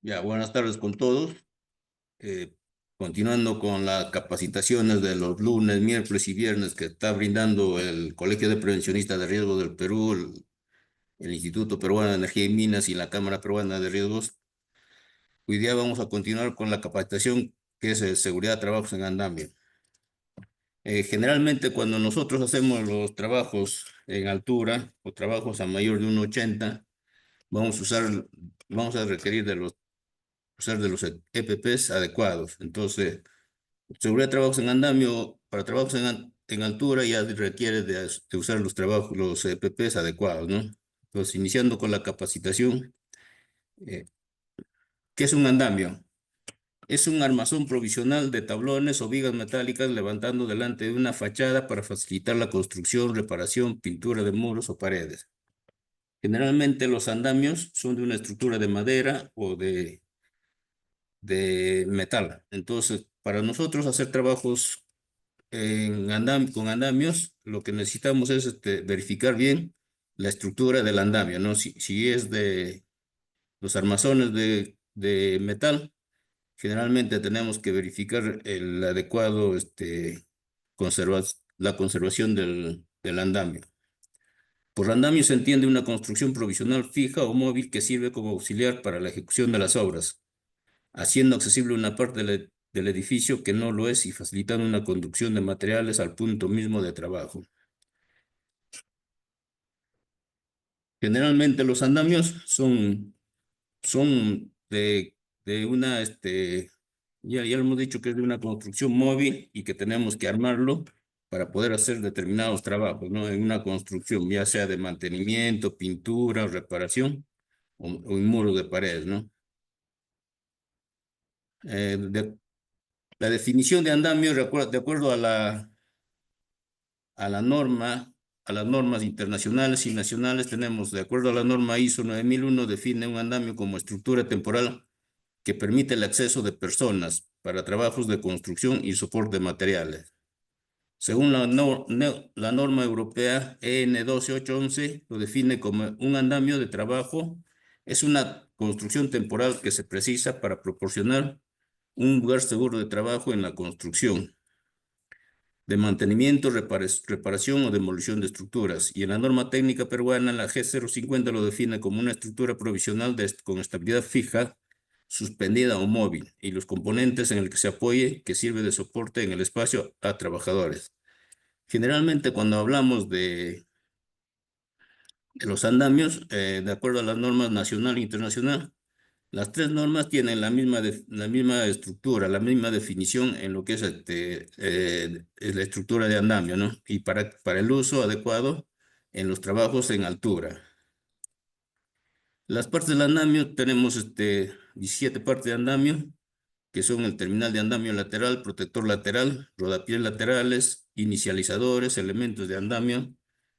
Ya, buenas tardes con todos. Eh, Continuando con las capacitaciones de los lunes, miércoles y viernes que está brindando el Colegio de Prevencionistas de Riesgos del Perú, el Instituto Peruano de Energía y Minas y la Cámara Peruana de Riesgos. Hoy día vamos a continuar con la capacitación que es seguridad de trabajos en andamio. Generalmente cuando nosotros hacemos los trabajos en altura o trabajos a mayor de 1,80, vamos a usar, vamos a requerir usar de los EPPs adecuados. Entonces, seguridad de trabajos en andamio, para trabajos en altura ya requiere de usar los EPPs adecuados, ¿no? Entonces, iniciando con la capacitación, eh, ¿qué es un andamio? Es un armazón provisional de tablones o vigas metálicas levantando delante de una fachada para facilitar la construcción, reparación, pintura de muros o paredes. Generalmente los andamios son de una estructura de madera o de metal. Entonces, para nosotros hacer trabajos con andamios, lo que necesitamos es verificar bien la estructura del andamio, ¿no? Si es de los armazones de metal, generalmente tenemos que verificar el adecuado, la conservación del andamio. Por andamio se entiende una construcción provisional fija o móvil que sirve como auxiliar para la ejecución de las obras, haciendo accesible una parte del edificio que no lo es y facilitando una conducción de materiales al punto mismo de trabajo. Generalmente los andamios son de una, ya lo hemos dicho que es de una construcción móvil y que tenemos que armarlo para poder hacer determinados trabajos, ¿no? En una construcción, ya sea de mantenimiento, pintura, reparación o en muros de paredes, ¿no? La definición de andamio, de acuerdo a la norma, a las normas internacionales y nacionales, tenemos, de acuerdo a la norma ISO 9001, define un andamio como estructura temporal que permite el acceso de personas para trabajos de construcción y soporte de materiales. Según la norma europea EN 12811, lo define como un andamio de trabajo. Es una construcción temporal que se precisa para proporcionar un lugar seguro de trabajo en la construcción, de mantenimiento, reparación o demolición de estructuras. Y en la norma técnica peruana, la G050 lo define como una estructura provisional con estabilidad fija, suspendida o móvil, y los componentes en el que se apoye, que sirve de soporte en el espacio a trabajadores. Generalmente, cuando hablamos de los andamios, de acuerdo a las normas nacional e internacional, las tres normas tienen la misma estructura, la misma definición en lo que es la estructura de andamio, ¿no? Y para el uso adecuado en los trabajos en altura. Las partes del andamio, tenemos 17 partes de andamio, que son el terminal de andamio lateral, protector lateral, rodapiés laterales, inicializadores, elementos de andamio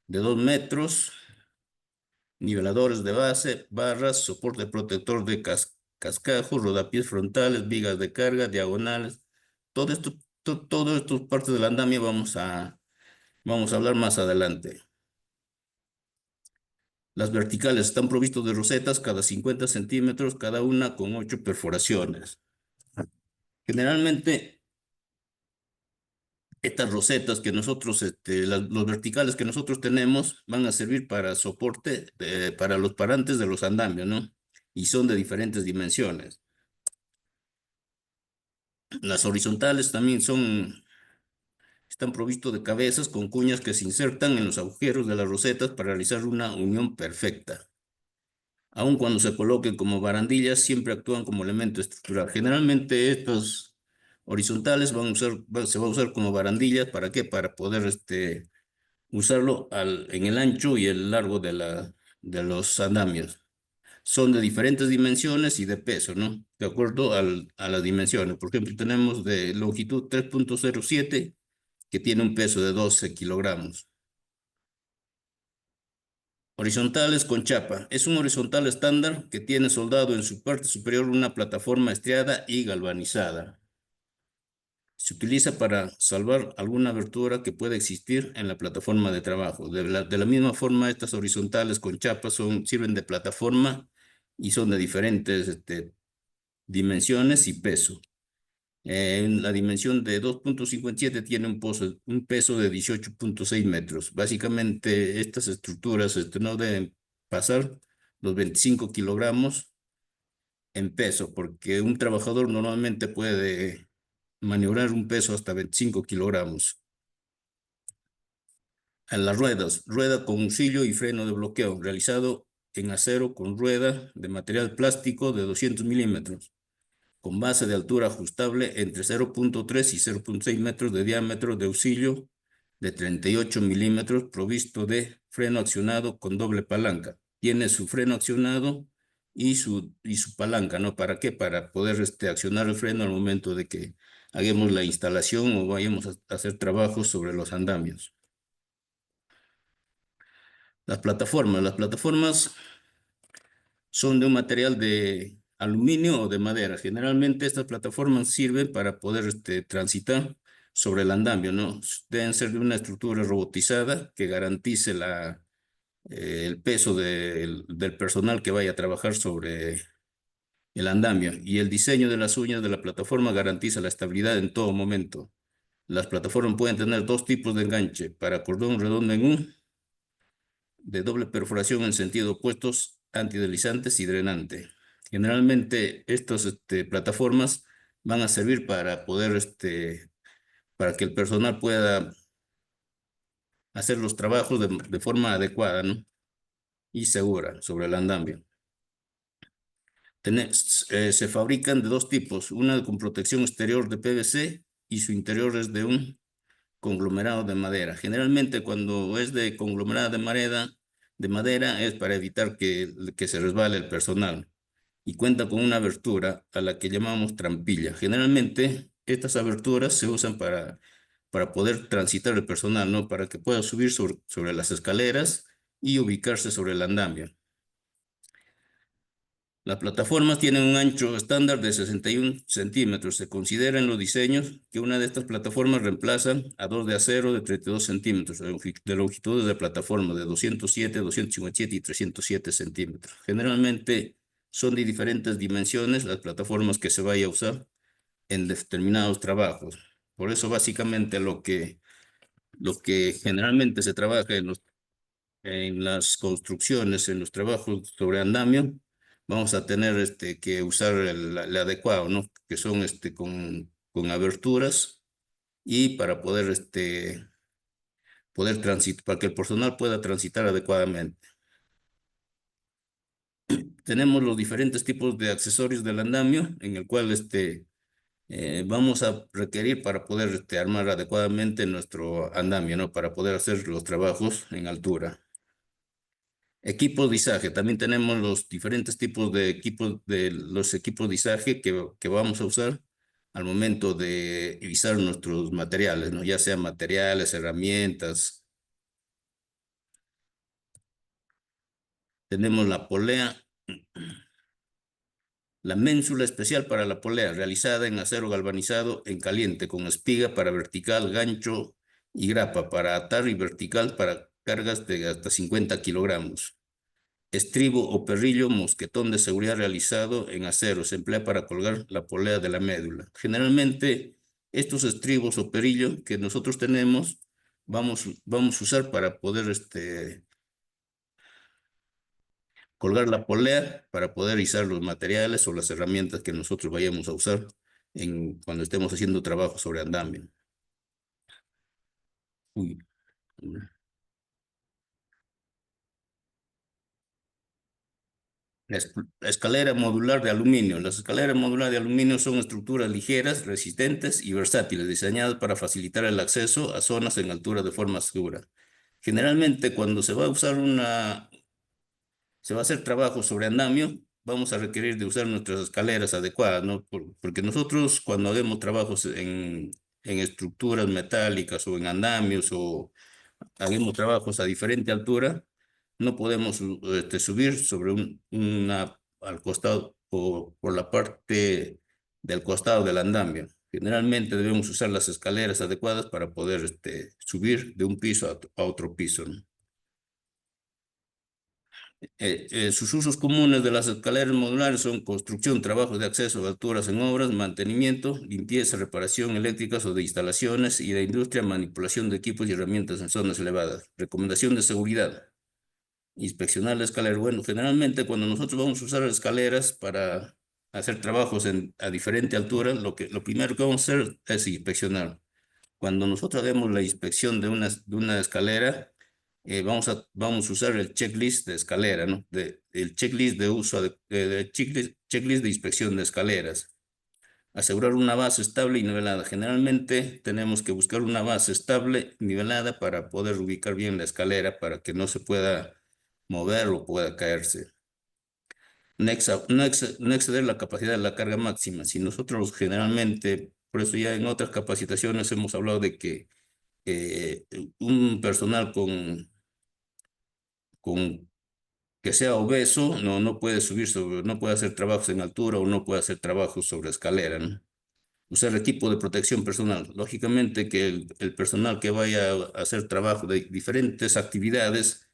de 2 metros, niveladores de base, barras, soporte protector de cascajo, rodapiés frontales, vigas de carga, diagonales. Todo esto, todo esto partes del andamio vamos a hablar más adelante. Las verticales están provistos de rosetas cada 50 centímetros, cada una con 8 perforaciones. Generalmente, estas rosetas que nosotros, los verticales que nosotros tenemos van a servir para soporte para los parantes de los andamios, ¿no? Y son de diferentes dimensiones. Las horizontales también están provistos de cabezas con cuñas que se insertan en los agujeros de las rosetas para realizar una unión perfecta. Aun cuando se coloquen como barandillas, siempre actúan como elemento estructural. Generalmente estos horizontales se va a usar como barandillas. ¿Para qué? Para poder usarlo en el ancho y el largo de los andamios. Son de diferentes dimensiones y de peso, ¿no? De acuerdo a las dimensiones. Por ejemplo, tenemos de longitud 3,07 que tiene un peso de 12 kilogramos. Horizontales con chapa. Es un horizontal estándar que tiene soldado en su parte superior una plataforma estriada y galvanizada. Se utiliza para salvar alguna abertura que pueda existir en la plataforma de trabajo. De la misma forma, estas horizontales con chapa sirven de plataforma y son de diferentes dimensiones y peso. En la dimensión de 2,57 tiene un peso de 18,6 metros. Básicamente, estas estructuras no deben pasar los 25 kilogramos en peso, porque un trabajador normalmente puede maniobrar un peso hasta 25 kilogramos. A las ruedas, rueda con auxilio y freno de bloqueo, realizado en acero con rueda de material plástico de 200 milímetros, con base de altura ajustable entre 0,3 y 0,6 metros de diámetro, de auxilio de 38 milímetros, provisto de freno accionado con doble palanca. Tiene su freno accionado y su palanca, ¿no? ¿Para qué? Para poder accionar el freno al momento de que hagamos la instalación o vayamos a hacer trabajos sobre los andamios. Las plataformas son de un material de aluminio o de madera. Generalmente estas plataformas sirven para poder transitar sobre el andamio, ¿no? Deben ser de una estructura robotizada que garantice el peso del personal que vaya a trabajar sobre el andamio. Y el diseño de las uñas de la plataforma garantiza la estabilidad en todo momento. Las plataformas pueden tener dos tipos de enganche: para cordón redondo en U, de doble perforación en sentido opuestos, antideslizantes y drenante. Generalmente estas plataformas van a servir para poder, para que el personal pueda hacer los trabajos de forma adecuada, ¿no? Y segura sobre el andamio. Se fabrican de dos tipos: una con protección exterior de PVC y su interior es de un conglomerado de madera. Generalmente cuando es de conglomerado de madera es para evitar que se resbale el personal, y cuenta con una abertura a la que llamamos trampilla. Generalmente estas aberturas se usan para poder transitar el personal, ¿no? Para que pueda subir sobre las escaleras y ubicarse sobre el andamio. Las plataformas tienen un ancho estándar de 61 centímetros. Se considera en los diseños que una de estas plataformas reemplaza a dos de acero de 32 centímetros, de longitudes de plataforma de 207, 257 y 307 centímetros. Generalmente son de diferentes dimensiones las plataformas que se vaya a usar en determinados trabajos. Por eso, básicamente, lo que generalmente se trabaja en las construcciones, en los trabajos sobre andamio, vamos a tener que usar el adecuado, ¿no? Que son con aberturas, y para poder transitar, para que el personal pueda transitar adecuadamente. Tenemos los diferentes tipos de accesorios del andamio, en el cual vamos a requerir para poder armar adecuadamente nuestro andamio, ¿no? Para poder hacer los trabajos en altura. Equipos de izaje. También tenemos los diferentes tipos de equipos de izaje que vamos a usar al momento de izar nuestros materiales, ¿no? Ya sean materiales, herramientas. Tenemos la polea, la ménsula especial para la polea, realizada en acero galvanizado en caliente, con espiga para vertical, gancho y grapa para atar, y vertical para cargas de hasta 50 kilogramos. Estribo o perrillo, mosquetón de seguridad realizado en acero. Se emplea para colgar la polea de la médula. Generalmente, estos estribos o perillo que nosotros tenemos, vamos a usar para poder colgar la polea, para poder izar los materiales o las herramientas que nosotros vayamos a usar cuando estemos haciendo trabajo sobre andamio. Uy. La escalera modular de aluminio. Las escaleras modulares de aluminio son estructuras ligeras, resistentes y versátiles, diseñadas para facilitar el acceso a zonas en altura de forma segura. Generalmente, cuando se va a hacer trabajo sobre andamio, vamos a requerir de usar nuestras escaleras adecuadas, ¿no? Porque nosotros, cuando hagamos trabajos en estructuras metálicas o en andamios, o hagamos trabajos a diferente altura, no podemos subir sobre al costado o por la parte del costado del andamio. Generalmente debemos usar las escaleras adecuadas para poder subir de un piso a otro piso, ¿no? Sus usos comunes de las escaleras modulares son construcción, trabajos de acceso de alturas en obras, mantenimiento, limpieza, reparación eléctricas o de instalaciones y de industria, manipulación de equipos y herramientas en zonas elevadas. Recomendación de seguridad. Inspeccionar la escalera. Bueno, generalmente cuando nosotros vamos a usar escaleras para hacer trabajos a diferente altura, lo primero que vamos a hacer es inspeccionar. Cuando nosotros hagamos la inspección de una escalera, vamos a usar el checklist de escalera, ¿no? El checklist de uso checklist de inspección de escaleras. Asegurar una base estable y nivelada. Generalmente tenemos que buscar una base estable, nivelada, para poder ubicar bien la escalera, para que no se pueda mover o pueda caerse. No exceder la capacidad de la carga máxima. Si nosotros generalmente, por eso ya en otras capacitaciones hemos hablado de que eh, un personal con que sea obeso no puede no puede hacer trabajos en altura o no puede hacer trabajos sobre escalera, ¿no? Usar equipo de protección personal. Lógicamente que el personal que vaya a hacer trabajo de diferentes actividades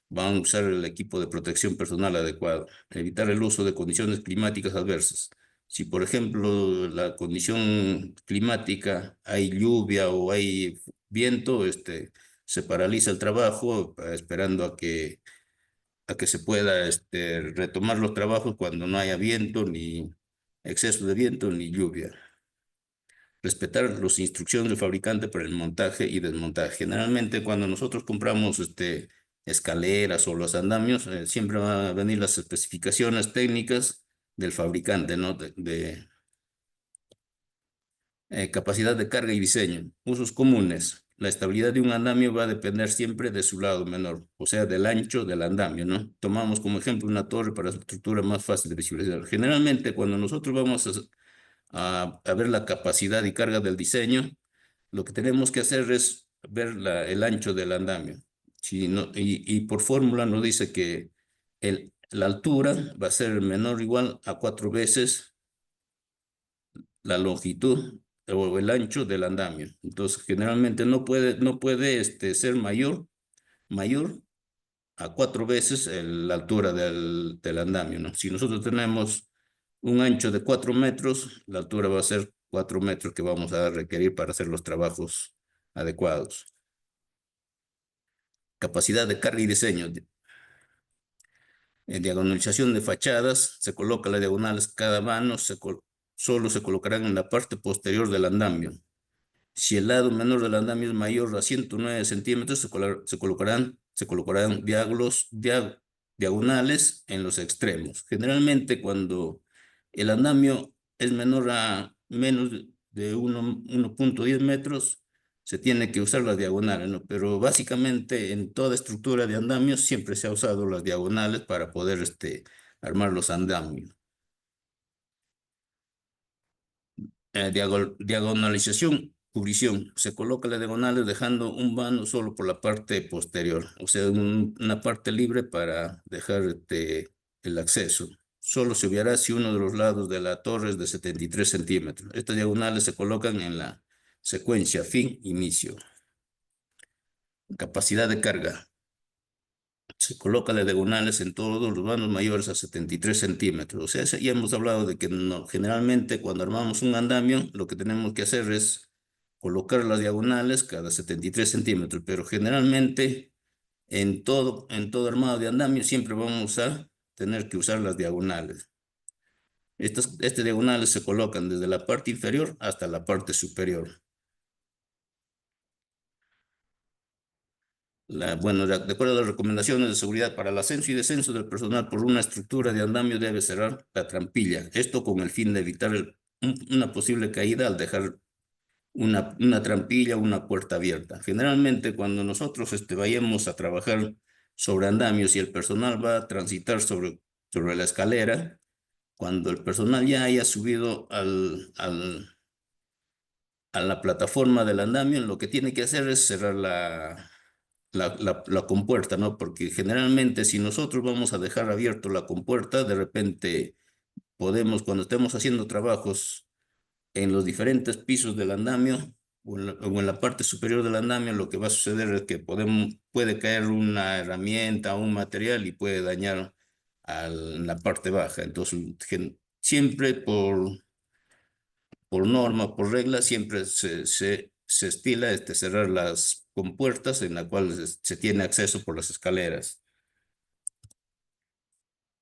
van a usar el equipo de protección personal adecuado. Evitar el uso de condiciones climáticas adversas. Si, por ejemplo, la condición climática, hay lluvia o hay viento, se paraliza el trabajo esperando a que se pueda retomar los trabajos cuando no haya viento, ni exceso de viento, ni lluvia. Respetar las instrucciones del fabricante para el montaje y desmontaje. Generalmente cuando nosotros compramos escaleras o los andamios, siempre van a venir las especificaciones técnicas del fabricante, ¿no? Capacidad de carga y diseño. Usos comunes. La estabilidad de un andamio va a depender siempre de su lado menor, o sea, del ancho del andamio, ¿no? Tomamos como ejemplo una torre para su estructura más fácil de visualizar. Generalmente cuando nosotros vamos a ver la capacidad y carga del diseño, lo que tenemos que hacer es ver el ancho del andamio. Si no, y por fórmula nos dice que la altura va a ser menor o igual a 4 veces la longitud o el ancho del andamio. Entonces, generalmente no puede ser mayor a 4 veces la altura del andamio, ¿no? Si nosotros tenemos un ancho de 4 metros, la altura va a ser 4 metros que vamos a requerir para hacer los trabajos adecuados. Capacidad de carga y diseño. En diagonalización de fachadas, se coloca las diagonales cada vano, solo se colocarán en la parte posterior del andamio. Si el lado menor del andamio es mayor a 109 centímetros, se colocarán diagonales en los extremos. Generalmente, cuando el andamio es menor a menos de 1.10 metros, se tiene que usar las diagonales, ¿no? Pero básicamente en toda estructura de andamios siempre se ha usado las diagonales para poder armar los andamios. Diagonalización, cubrición. Se coloca las diagonales dejando un vano solo por la parte posterior, o sea, una parte libre para dejar el acceso. Solo se verá si uno de los lados de la torre es de 73 centímetros. Estas diagonales se colocan en la secuencia fin-inicio. Capacidad de carga. Se coloca las diagonales en todos los vanos mayores a 73 centímetros. O sea, ya hemos hablado de que generalmente cuando armamos un andamio, lo que tenemos que hacer es colocar las diagonales cada 73 centímetros, pero generalmente en todo armado de andamio siempre vamos a tener que usar las diagonales. Estas diagonales se colocan desde la parte inferior hasta la parte superior. Bueno, de acuerdo a las recomendaciones de seguridad para el ascenso y descenso del personal por una estructura de andamio debe cerrar la trampilla. Esto con el fin de evitar una posible caída al dejar una trampilla o una puerta abierta. Generalmente cuando nosotros vayamos a trabajar sobre andamios y el personal va a transitar sobre la escalera, cuando el personal ya haya subido a la plataforma del andamio, lo que tiene que hacer es cerrar la compuerta, ¿no? Porque generalmente si nosotros vamos a dejar abierto la compuerta, de repente cuando estemos haciendo trabajos en los diferentes pisos del andamio, o en la parte superior del andamio, lo que va a suceder es que puede caer una herramienta o un material y puede dañar la parte baja. Entonces, siempre por norma, por regla, siempre se estila cerrar las compuertas en las cuales se tiene acceso por las escaleras.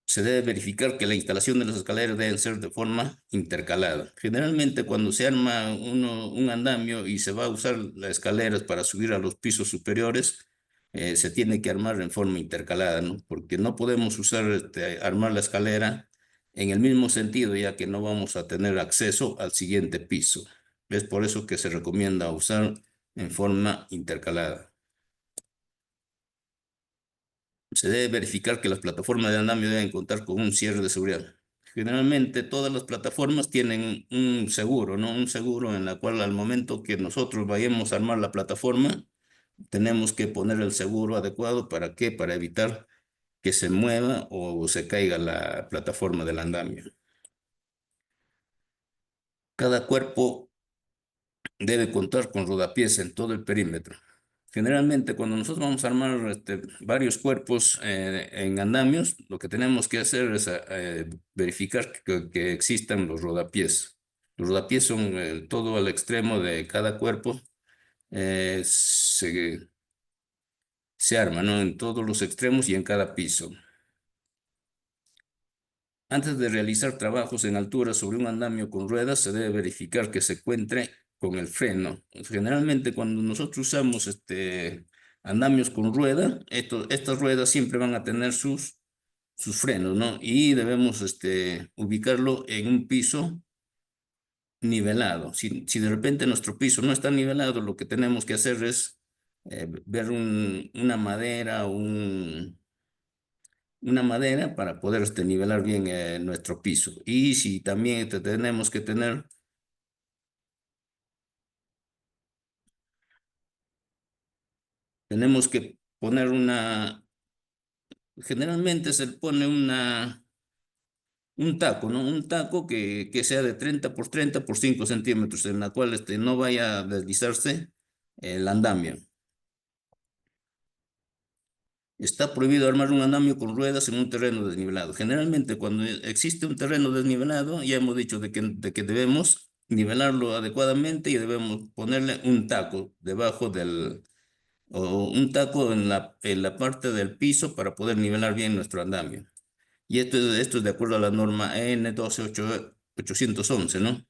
Se debe verificar que la instalación de las escaleras deben ser de forma intercalada. Generalmente cuando se arma un andamio y se va a usar las escaleras para subir a los pisos superiores, se tiene que armar en forma intercalada, ¿no? Porque no podemos usar, armar la escalera en el mismo sentido, ya que no vamos a tener acceso al siguiente piso. Es por eso que se recomienda usar en forma intercalada. Se debe verificar que las plataformas de andamio deben contar con un cierre de seguridad. Generalmente todas las plataformas tienen un seguro, ¿no? Un seguro en la cual al momento que nosotros vayamos a armar la plataforma, tenemos que poner el seguro adecuado. ¿Para qué? Para evitar que se mueva o se caiga la plataforma del andamio. Cada cuerpo debe contar con rodapiés en todo el perímetro. Generalmente, cuando nosotros vamos a armar varios cuerpos en andamios, lo que tenemos que hacer es verificar que existan los rodapiés. Los rodapiés son todo al extremo de cada cuerpo. eh, se, se arma, ¿no? En todos los extremos y en cada piso. Antes de realizar trabajos en altura sobre un andamio con ruedas, se debe verificar que se encuentre con el freno. Generalmente, cuando nosotros usamos andamios con rueda, estas ruedas siempre van a tener sus frenos, ¿no? Y debemos ubicarlo en un piso nivelado. Si de repente nuestro piso no está nivelado, lo que tenemos que hacer es ver una madera o una madera para poder nivelar bien nuestro piso. Y si también tenemos que poner generalmente se pone un taco, ¿no? Un taco que sea de 30 por 30 por 5 centímetros, en la cual no vaya a deslizarse el andamio. Está prohibido armar un andamio con ruedas en un terreno desnivelado. Generalmente, cuando existe un terreno desnivelado, ya hemos dicho de que debemos nivelarlo adecuadamente y debemos ponerle un taco debajo o un taco en la parte del piso para poder nivelar bien nuestro andamio. Y esto es de acuerdo a la norma N12811, ¿no?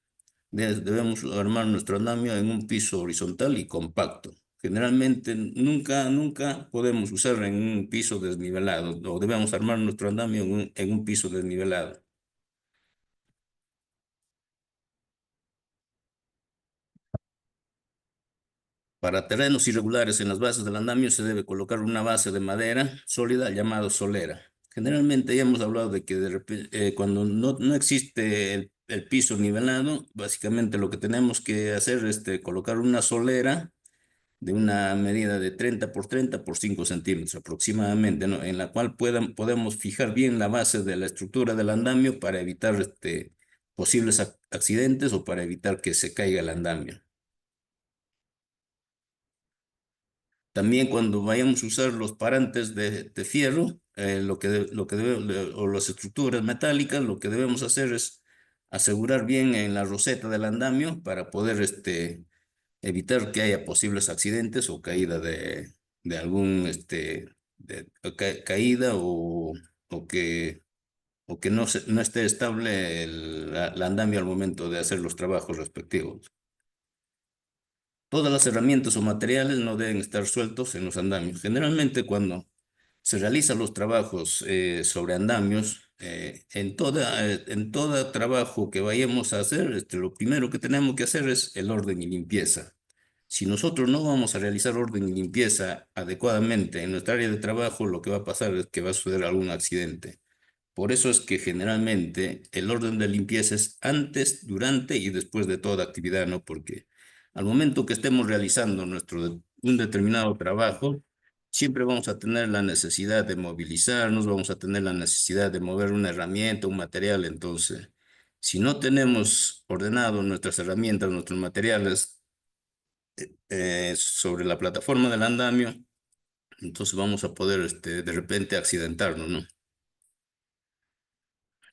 Debemos armar nuestro andamio en un piso horizontal y compacto. Generalmente nunca podemos usar en un piso desnivelado o debemos armar nuestro andamio en un piso desnivelado. Para terrenos irregulares en las bases del andamio se debe colocar una base de madera sólida llamada solera. Generalmente ya hemos hablado de que cuando no existe el piso nivelado, básicamente lo que tenemos que hacer es colocar una solera de una medida de 30 por 30 por 5 centímetros aproximadamente, ¿no? En la cual podemos fijar bien la base de la estructura del andamio para evitar posibles accidentes o para evitar que se caiga el andamio. También cuando vayamos a usar los parantes de fierro, o las estructuras metálicas, lo que debemos hacer es asegurar bien en la roseta del andamio para poder evitar que haya posibles accidentes o caída de algún, caída o que no esté estable el andamio al momento de hacer los trabajos respectivos. Todas las herramientas o materiales no deben estar sueltos en los andamios. Generalmente cuando se realizan los trabajos sobre andamios, en todo trabajo que vayamos a hacer, lo primero que tenemos que hacer es el orden y limpieza. Si nosotros no vamos a realizar orden y limpieza adecuadamente en nuestra área de trabajo, lo que va a pasar es que va a suceder algún accidente. Por eso es que generalmente el orden de limpieza es antes, durante y después de toda actividad, ¿no? Porque al momento que estemos realizando un determinado trabajo, siempre vamos a tener la necesidad de movilizarnos, vamos a tener la necesidad de mover una herramienta, un material. Entonces, si no tenemos ordenado nuestras herramientas, nuestros materiales sobre la plataforma del andamio, entonces vamos a poder de repente accidentarnos, ¿no?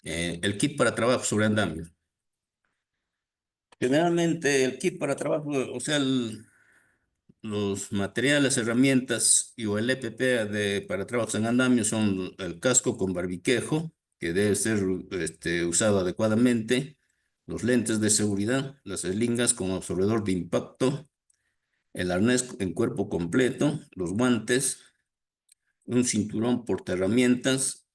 El kit para trabajo sobre andamio. Generalmente el kit para trabajo, o sea, los materiales, herramientas y o el EPP para trabajos en andamio son el casco con barbiquejo, que debe ser usado adecuadamente, los lentes de seguridad, las eslingas con absorbedor de impacto, el arnés en cuerpo completo, los guantes, un cinturón portaherramientas,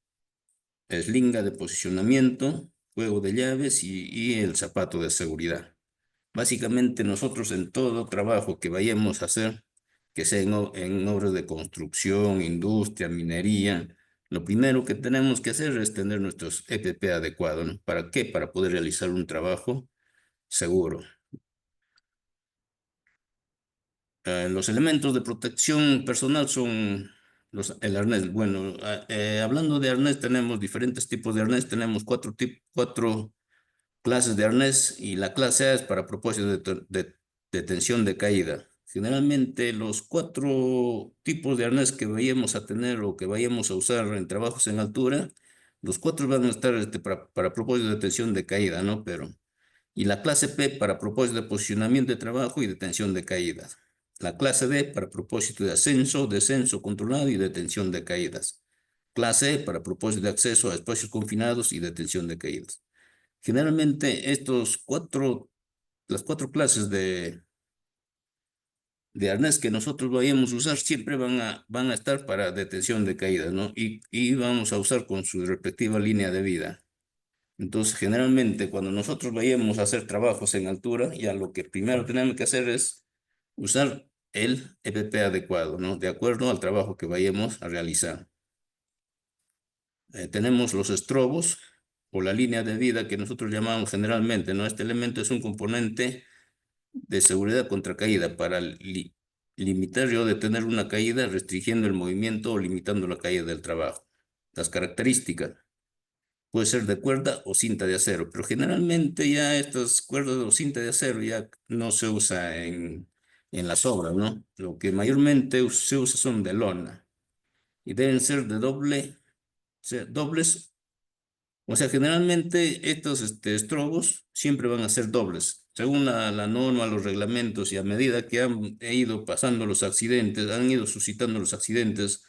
eslinga de posicionamiento, juego de llaves y el zapato de seguridad. Básicamente nosotros en todo trabajo que vayamos a hacer, que sea en obras de construcción, industria, minería, lo primero que tenemos que hacer es tener nuestros EPP adecuados, ¿no? ¿Para qué? Para poder realizar un trabajo seguro. Los elementos de protección personal son el arnés. Bueno, hablando de arnés, tenemos diferentes tipos de arnés. Tenemos cuatro clases de arnés y la clase A es para propósito de tensión de caída. Generalmente los cuatro tipos de arnés que vayamos a tener o que vayamos a usar en trabajos en altura, los cuatro van a estar para propósito de tensión de caída, ¿no? Y la clase P para propósito de posicionamiento de trabajo y de tensión de caída. La clase D para propósito de ascenso, descenso controlado y detención de caídas. Clase E para propósito de acceso a espacios confinados y detención de caídas. Generalmente las cuatro clases de arnés que nosotros vayamos a usar siempre van a estar para detención de caídas, ¿no? Y vamos a usar con su respectiva línea de vida. Entonces, generalmente, cuando nosotros vayamos a hacer trabajos en altura, ya lo que primero tenemos que hacer es usar el EPP adecuado, ¿no? De acuerdo al trabajo que vayamos a realizar. Tenemos los estrobos o la línea de vida que nosotros llamamos generalmente, ¿no? Este elemento es un componente de seguridad contra caída para limitar o detener una caída, restringiendo el movimiento o limitando la caída del trabajo. Las características. Puede ser de cuerda o cinta de acero, pero generalmente ya estas cuerdas o cinta de acero ya no se usa en las obras, ¿no? Lo que mayormente se usa son de lona y deben ser de dobles. O sea, generalmente estos estrobos siempre van a ser dobles. Según la norma, los reglamentos y a medida que han ido pasando los accidentes, han ido suscitando los accidentes,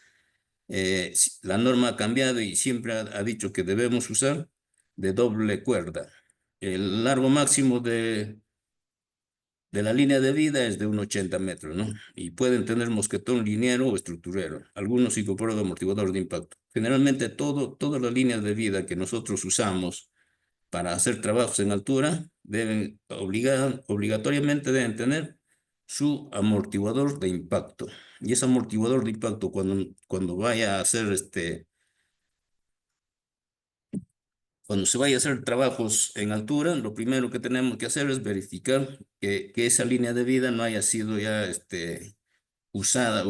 la norma ha cambiado y siempre ha dicho que debemos usar de doble cuerda. El largo máximo de la línea de vida es de 1,80 metros, ¿no? Y pueden tener mosquetón liniero o estructurero. Algunos incorporan amortiguador de impacto. Generalmente todas las líneas de vida que nosotros usamos para hacer trabajos en altura obligatoriamente deben tener su amortiguador de impacto. Y ese amortiguador de impacto cuando vaya a hacer cuando se vaya a hacer trabajos en altura, lo primero que tenemos que hacer es verificar que esa línea de vida no haya sido ya usada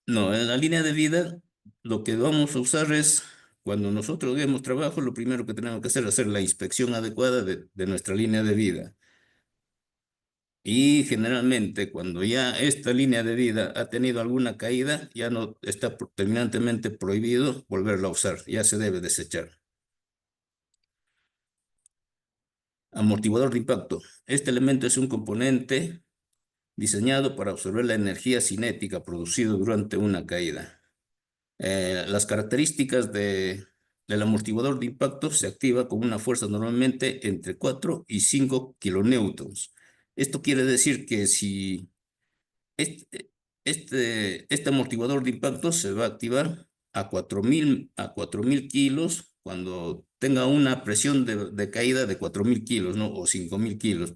no, en la línea de vida lo que vamos a usar es, cuando nosotros vemos trabajo, lo primero que tenemos que hacer es hacer la inspección adecuada de nuestra línea de vida. Y generalmente cuando ya esta línea de vida ha tenido alguna caída, ya no está terminantemente prohibido volverla a usar, ya se debe desechar. Amortiguador de impacto. Este elemento es un componente diseñado para absorber la energía cinética producida durante una caída. Las características del amortiguador de impacto se activa con una fuerza normalmente entre 4 y 5 kilonewtons. Esto quiere decir que si este amortiguador de impacto se va a activar a 4,000 kilos cuando tenga una presión de caída de 4,000 kilos, ¿no? O 5,000 kilos.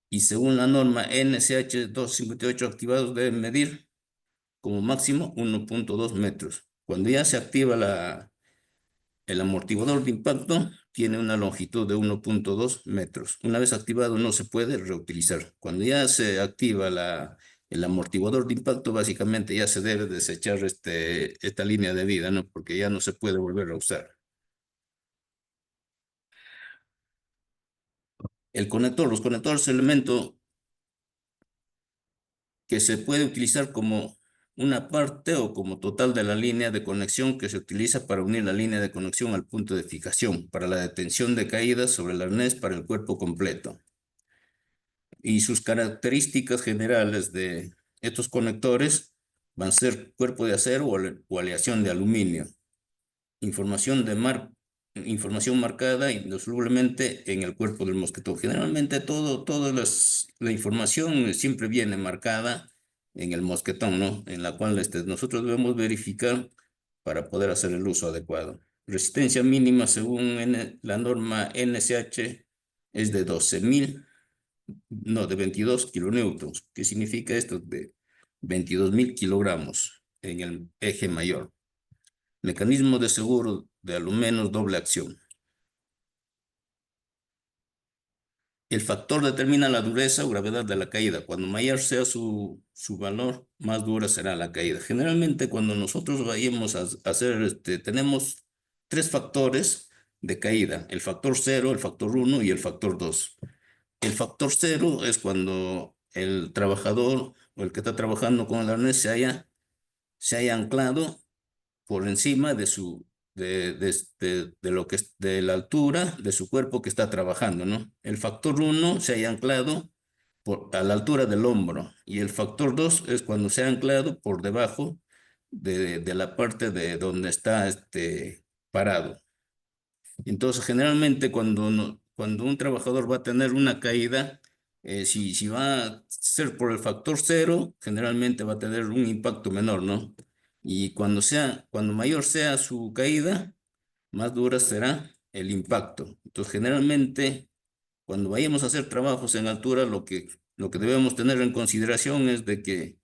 Y según la norma NCH 258 activados deben medir como máximo 1,2 metros. Cuando ya se activa el amortiguador de impacto, tiene una longitud de 1,2 metros. Una vez activado no se puede reutilizar. Cuando ya se activa el amortiguador de impacto, básicamente ya se debe desechar esta línea de vida, ¿no? Porque ya no se puede volver a usar. Los conectores, elemento que se puede utilizar como una parte o como total de la línea de conexión que se utiliza para unir la línea de conexión al punto de fijación para la detención de caídas sobre el arnés para el cuerpo completo. Y sus características generales de estos conectores van a ser cuerpo de acero o aleación de aluminio. Información marcada indisolublemente en el cuerpo del mosquetón. Generalmente la información siempre viene marcada en el mosquetón, ¿no? En la cual nosotros debemos verificar para poder hacer el uso adecuado. Resistencia mínima según la norma NSH es de 22 kilonewtons. ¿Qué significa esto? De 22.000 kilogramos en el eje mayor. Mecanismo de seguro de al menos doble acción. El factor determina la dureza o gravedad de la caída. Cuando mayor sea su valor, más dura será la caída. Generalmente, cuando nosotros vayamos a hacer, tenemos tres factores de caída: el factor 0, el factor 1 y el factor 2. El factor 0 es cuando el trabajador o el que está trabajando con el arnés se haya anclado por encima de lo que es de la altura de su cuerpo que está trabajando, ¿no? El factor 1 se haya anclado a la altura del hombro y el factor 2 es cuando se ha anclado por debajo de la parte de donde está parado. Entonces, generalmente cuando un trabajador va a tener una caída, si va a ser por el factor 0, generalmente va a tener un impacto menor, ¿no? Y cuando mayor sea su caída, más dura será el impacto. Entonces, generalmente, cuando vayamos a hacer trabajos en altura, lo que debemos tener en consideración es de que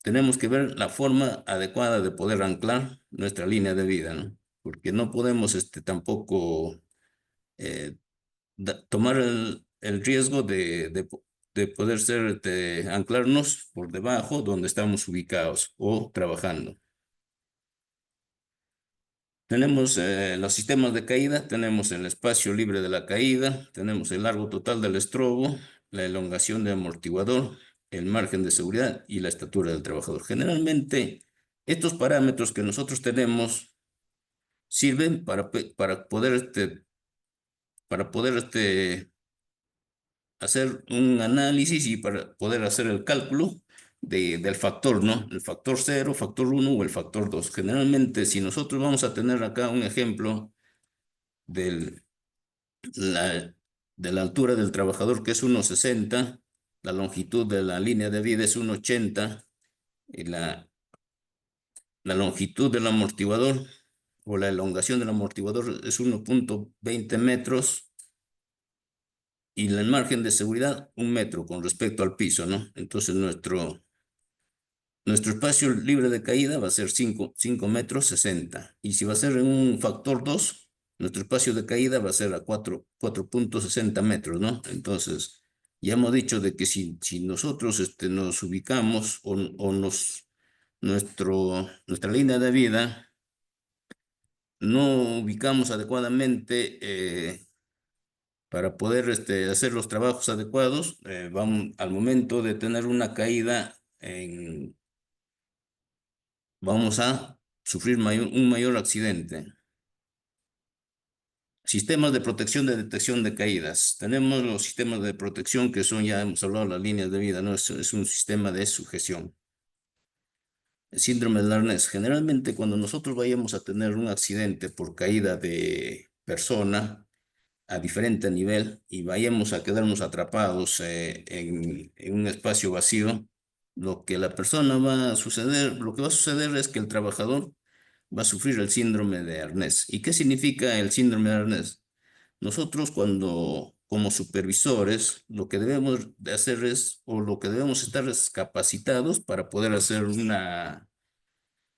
tenemos que ver la forma adecuada de poder anclar nuestra línea de vida, ¿no? Porque no podemos tampoco eh, tomar el riesgo de poder anclarnos por debajo donde estamos ubicados o trabajando. Tenemos los sistemas de caída, tenemos el espacio libre de la caída, tenemos el largo total del estrobo, la elongación del amortiguador, el margen de seguridad y la estatura del trabajador. Generalmente, estos parámetros que nosotros tenemos sirven para poder, hacer un análisis y para poder hacer el cálculo del factor, ¿no? El factor 0, factor 1 o el factor 2. Generalmente, si nosotros vamos a tener acá un ejemplo del, la, de la altura del trabajador, que es 1,60, la longitud de la línea de vida es 1,80, y la longitud del amortiguador o la elongación del amortiguador es 1,20 metros, y el margen de seguridad 1 metro con respecto al piso, ¿no? Entonces nuestro espacio libre de caída va a ser 5 metros 60. Y si va a ser en un factor 2, nuestro espacio de caída va a ser a 4,60 metros, ¿no? Entonces, ya hemos dicho de que si nosotros nos ubicamos nuestra línea de vida no ubicamos adecuadamente, para poder hacer los trabajos adecuados, al momento de tener una caída, vamos a sufrir un mayor accidente. Sistemas de protección de detección de caídas. Tenemos los sistemas de protección que son, ya hemos hablado, las líneas de vida, ¿no? Es un sistema de sujeción. El síndrome del arnés. Generalmente cuando nosotros vayamos a tener un accidente por caída de persona, a diferente nivel y vayamos a quedarnos atrapados en un espacio vacío, lo que va a suceder es que el trabajador va a sufrir el síndrome de arnés. ¿Y qué significa el síndrome de arnés? Nosotros como supervisores, lo que debemos de hacer o lo que debemos estar es capacitados para poder hacer una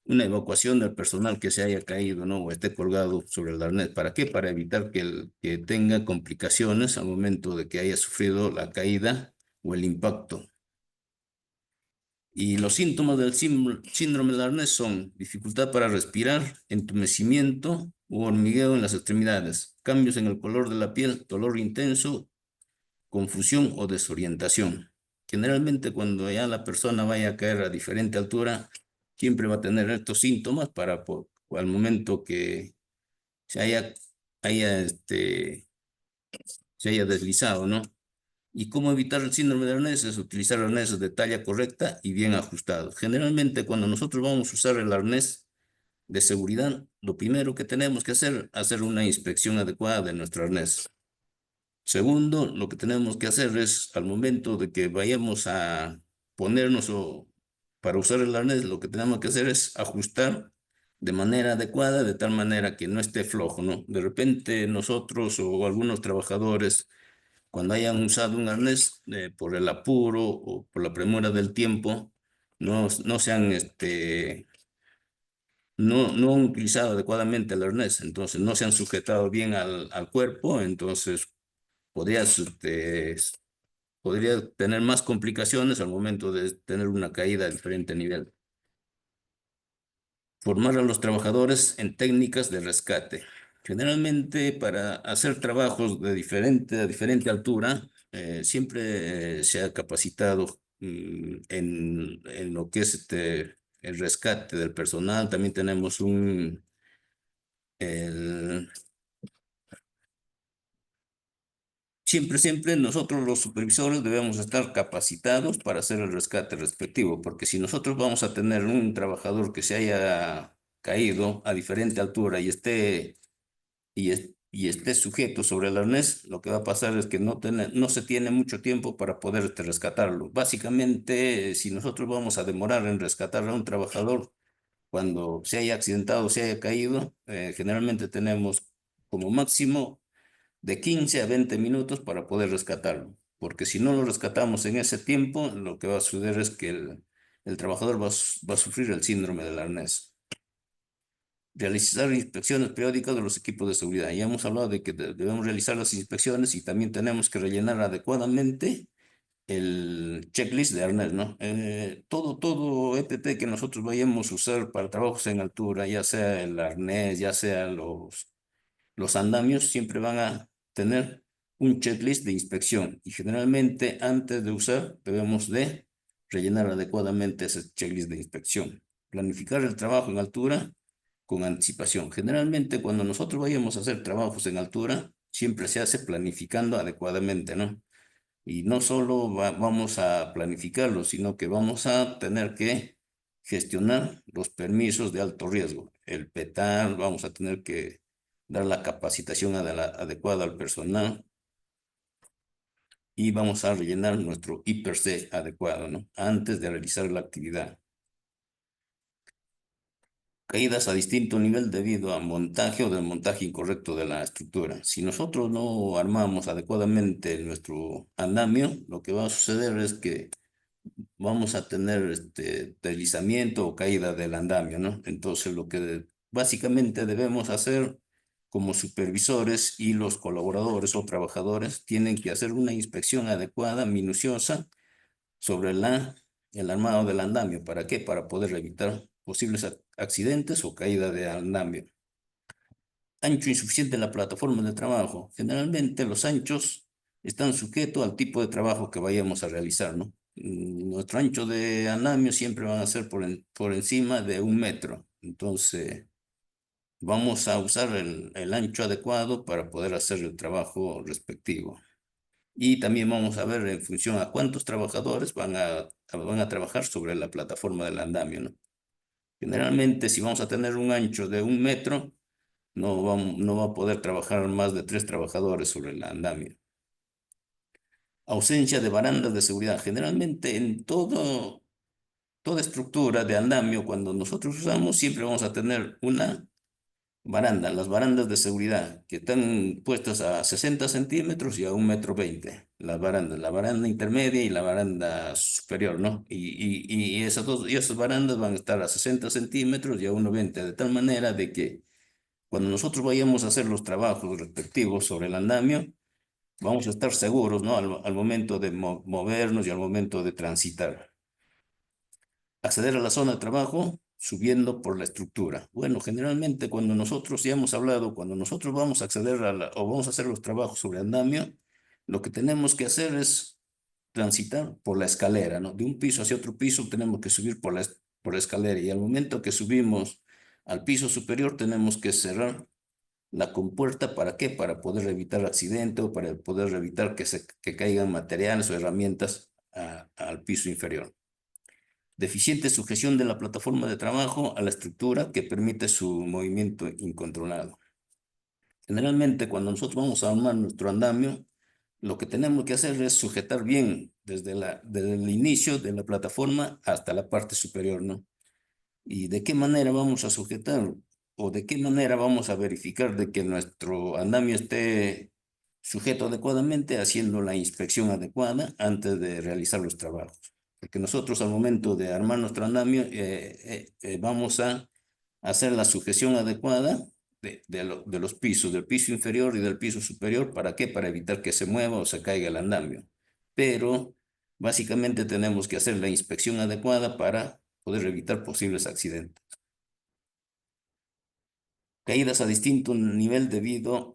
evacuación del personal que se haya caído, ¿no? O esté colgado sobre el arnés. ¿Para qué? Para evitar que tenga complicaciones al momento de que haya sufrido la caída o el impacto. Y los síntomas del síndrome del arnés son dificultad para respirar, entumecimiento u hormigueo en las extremidades, cambios en el color de la piel, dolor intenso confusión o desorientación. Generalmente cuando ya la persona vaya a caer a diferente altura, siempre va a tener estos síntomas al momento que se haya, se haya deslizado, ¿no? ¿Y cómo evitar el síndrome de arnés? Es utilizar arneses de talla correcta y bien ajustados. Generalmente cuando nosotros vamos a usar el arnés de seguridad, lo primero que tenemos que hacer una inspección adecuada de nuestro arnés. Segundo, lo que tenemos que hacer es, al momento de que vayamos a ponernos o para usar el arnés, lo que tenemos que hacer es ajustar de manera adecuada, de tal manera que no esté flojo, ¿no? De repente nosotros o algunos trabajadores, cuando hayan usado un arnés por el apuro o por la premura del tiempo, no se han, no han utilizado adecuadamente el arnés, entonces no se han sujetado bien al cuerpo, entonces podrías, podría tener más complicaciones al momento de tener una caída a diferente nivel. Formar a los trabajadores en técnicas de rescate. Generalmente para hacer trabajos a diferente altura, siempre se ha capacitado en lo que es el rescate del personal. También tenemos el, siempre nosotros los supervisores debemos estar capacitados para hacer el rescate respectivo, porque si nosotros vamos a tener un trabajador que se haya caído a diferente altura y esté sujeto sobre el arnés, lo que va a pasar es que no se tiene mucho tiempo para poder rescatarlo. Básicamente, si nosotros vamos a demorar en rescatar a un trabajador cuando se haya accidentado, se haya caído, generalmente tenemos como máximo de 15 a 20 minutos para poder rescatarlo, porque si no lo rescatamos en ese tiempo, lo que va a suceder es que el trabajador va a sufrir el síndrome del arnés. Realizar inspecciones periódicas de los equipos de seguridad. Ya hemos hablado de que debemos realizar las inspecciones y también tenemos que rellenar adecuadamente el checklist de arnés, ¿no? Todo EPP que nosotros vayamos a usar para trabajos en altura, ya sea el arnés, ya sea los andamios siempre van a tener un checklist de inspección y generalmente antes de usar debemos de rellenar adecuadamente ese checklist de inspección. Planificar el trabajo en altura con anticipación. Generalmente cuando nosotros vayamos a hacer trabajos en altura, siempre se hace planificando adecuadamente, ¿no? Y no solo vamos a planificarlo, sino que vamos a tener que gestionar los permisos de alto riesgo. El PETAR, vamos a tener que dar la capacitación adecuada al personal y vamos a rellenar nuestro IPRC adecuado, ¿no? Antes de realizar la actividad. Caídas a distinto nivel debido a montaje o desmontaje incorrecto de la estructura. Si nosotros no armamos adecuadamente nuestro andamio, lo que va a suceder es que vamos a tener deslizamiento o caída del andamio, ¿no? Entonces, lo que básicamente debemos hacer como supervisores y los colaboradores o trabajadores tienen que hacer una inspección adecuada, minuciosa, sobre el armado del andamio. ¿Para qué? Para poder evitar posibles accidentes o caída de andamio. Ancho insuficiente en la plataforma de trabajo. Generalmente los anchos están sujetos al tipo de trabajo que vayamos a realizar, ¿no? Nuestro ancho de andamio siempre van a ser por encima de 1 metro. Entonces, vamos a usar el ancho adecuado para poder hacer el trabajo respectivo. Y también vamos a ver en función a cuántos trabajadores van a trabajar sobre la plataforma del andamio, ¿no? Generalmente, si vamos a tener un ancho de 1 metro, no va a poder trabajar más de 3 trabajadores sobre el andamio. Ausencia de barandas de seguridad. Generalmente en toda estructura de andamio, cuando nosotros usamos, siempre vamos a tener una baranda, las barandas de seguridad, que están puestas a 60 centímetros y a 1,20 m. Las barandas, la baranda intermedia y la baranda superior, ¿no? Y esas barandas van a estar a 60 centímetros y a 1,20 m, de tal manera de que cuando nosotros vayamos a hacer los trabajos respectivos sobre el andamio, vamos a estar seguros, ¿no? Al momento de movernos y al momento de transitar. Acceder a la zona de trabajo subiendo por la estructura. Bueno, generalmente cuando nosotros ya hemos hablado, cuando nosotros vamos a acceder o vamos a hacer los trabajos sobre andamio, Lo que tenemos que hacer es transitar por la escalera, ¿no? De un piso hacia otro piso tenemos que subir por la escalera y al momento que subimos al piso superior tenemos que cerrar la compuerta. ¿Para qué? Para poder evitar accidente o para poder evitar que caigan materiales o herramientas al piso inferior. Deficiente sujeción de la plataforma de trabajo a la estructura que permite su movimiento incontrolado. Generalmente, cuando nosotros vamos a armar nuestro andamio, lo que tenemos que hacer es sujetar bien desde el inicio de la plataforma hasta la parte superior, ¿no? ¿Y de qué manera vamos a sujetar o de qué manera vamos a verificar de que nuestro andamio esté sujeto adecuadamente, haciendo la inspección adecuada antes de realizar los trabajos? Porque nosotros al momento de armar nuestro andamio vamos a hacer la sujeción adecuada de los pisos, del piso inferior y del piso superior. ¿Para qué? Para evitar que se mueva o se caiga el andamio. Pero básicamente tenemos que hacer la inspección adecuada para poder evitar posibles accidentes. Caídas a distinto nivel debido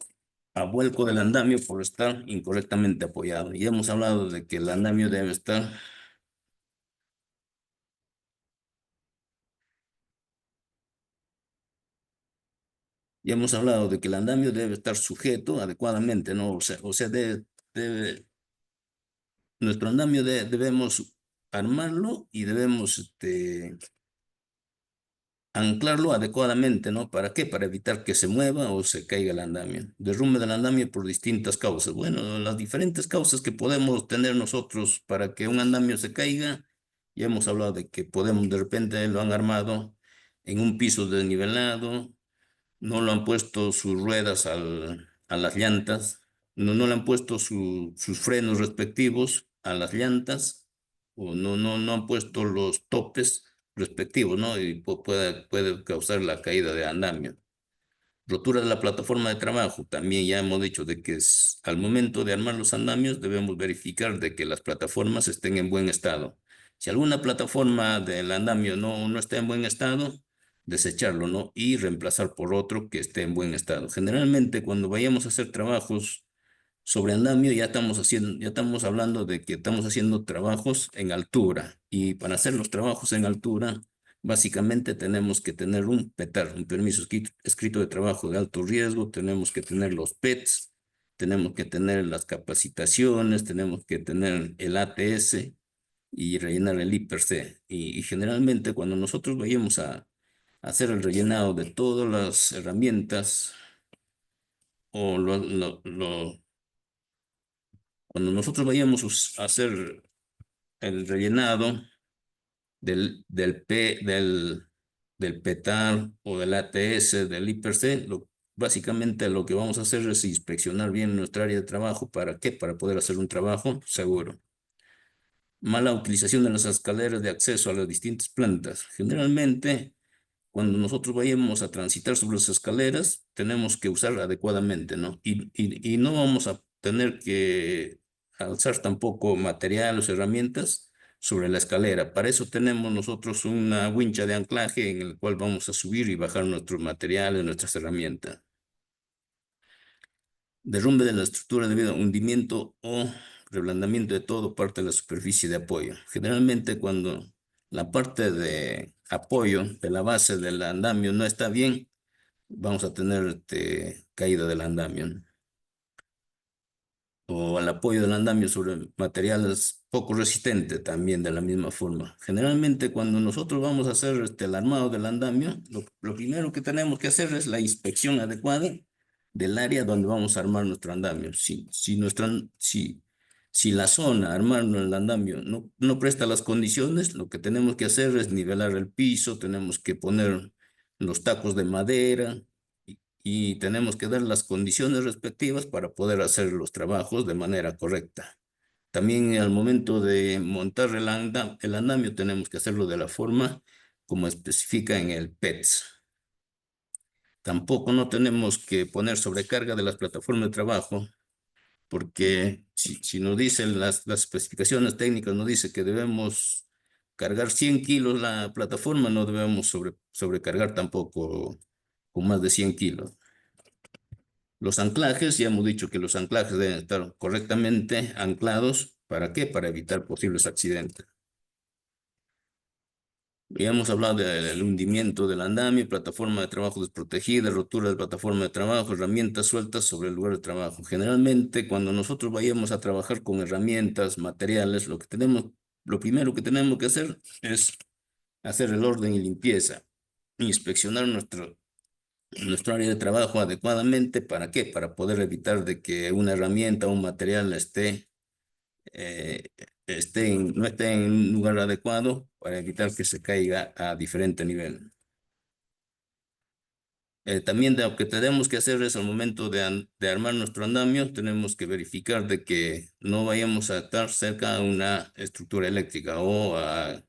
a vuelco del andamio por estar incorrectamente apoyado. Ya hemos hablado de que el andamio debe estar, ya hemos hablado de que el andamio debe estar sujeto adecuadamente, ¿no? O sea, nuestro andamio debemos armarlo y debemos anclarlo adecuadamente, ¿no? ¿Para qué? Para evitar que se mueva o se caiga el andamio. Derrumbe del andamio por distintas causas. Bueno, las diferentes causas que podemos tener nosotros para que un andamio se caiga, ya hemos hablado de que podemos, de repente lo han armado en un piso desnivelado, no lo han puesto sus ruedas a las llantas, no le han puesto sus frenos respectivos a las llantas, o no han puesto los topes respectivos, ¿no? Y puede causar la caída de andamio. Rotura de la plataforma de trabajo. También ya hemos dicho de que al momento de armar los andamios debemos verificar de que las plataformas estén en buen estado. Si alguna plataforma del andamio no está en buen estado, desecharlo, ¿no? Y reemplazar por otro que esté en buen estado. Generalmente cuando vayamos a hacer trabajos sobre andamio ya estamos hablando de que estamos haciendo trabajos en altura, y para hacer los trabajos en altura básicamente tenemos que tener un PETAR, un permiso escrito de trabajo de alto riesgo, tenemos que tener los PETs, tenemos que tener las capacitaciones, tenemos que tener el ATS y rellenar el IPRC. Y generalmente cuando nosotros vayamos a hacer el rellenado de todas las herramientas o cuando nosotros vayamos a hacer el rellenado del PETAR o del ATS, del IPRC, básicamente lo que vamos a hacer es inspeccionar bien nuestra área de trabajo. ¿Para qué? Para poder hacer un trabajo seguro. Mala utilización de las escaleras de acceso a las distintas plantas. Generalmente, cuando nosotros vayamos a transitar sobre las escaleras, tenemos que usar adecuadamente, ¿no? Y no vamos a tener que alzar tampoco materiales o herramientas sobre la escalera. Para eso tenemos nosotros una wincha de anclaje en el cual vamos a subir y bajar nuestros materiales, nuestras herramientas. Derrumbe de la estructura debido a hundimiento o reblandamiento de todo parte de la superficie de apoyo. Generalmente cuando la parte de apoyo de la base del andamio no está bien, vamos a tener caída del andamio, ¿no? O al apoyo del andamio sobre materiales poco resistentes también de la misma forma. Generalmente cuando nosotros vamos a hacer el armado del andamio, lo primero que tenemos que hacer es la inspección adecuada del área donde vamos a armar nuestro andamio. Si la zona, armar el andamio, no presta las condiciones, lo que tenemos que hacer es nivelar el piso, tenemos que poner los tacos de madera, y tenemos que dar las condiciones respectivas para poder hacer los trabajos de manera correcta. También al momento de montar el andamio tenemos que hacerlo de la forma como especifica en el PETS. Tampoco no tenemos que poner sobrecarga de las plataformas de trabajo, porque si nos dicen las especificaciones técnicas, nos dice que debemos cargar 100 kilos la plataforma, no debemos sobrecargar tampoco con más de 100 kilos. Los anclajes, ya hemos dicho que los anclajes deben estar correctamente anclados. ¿Para qué? Para evitar posibles accidentes. Ya hemos hablado del hundimiento del andamio, plataforma de trabajo desprotegida, rotura de plataforma de trabajo, herramientas sueltas sobre el lugar de trabajo. Generalmente, cuando nosotros vayamos a trabajar con herramientas, materiales, lo primero que tenemos que hacer es hacer el orden y limpieza, inspeccionar nuestro área de trabajo adecuadamente. ¿Para qué? Para poder evitar de que una herramienta o un material eh, no esté en un lugar adecuado, para evitar que se caiga a diferente nivel. También lo que tenemos que hacer es al momento de armar nuestro andamio, tenemos que verificar de que no vayamos a estar cerca a una estructura eléctrica o a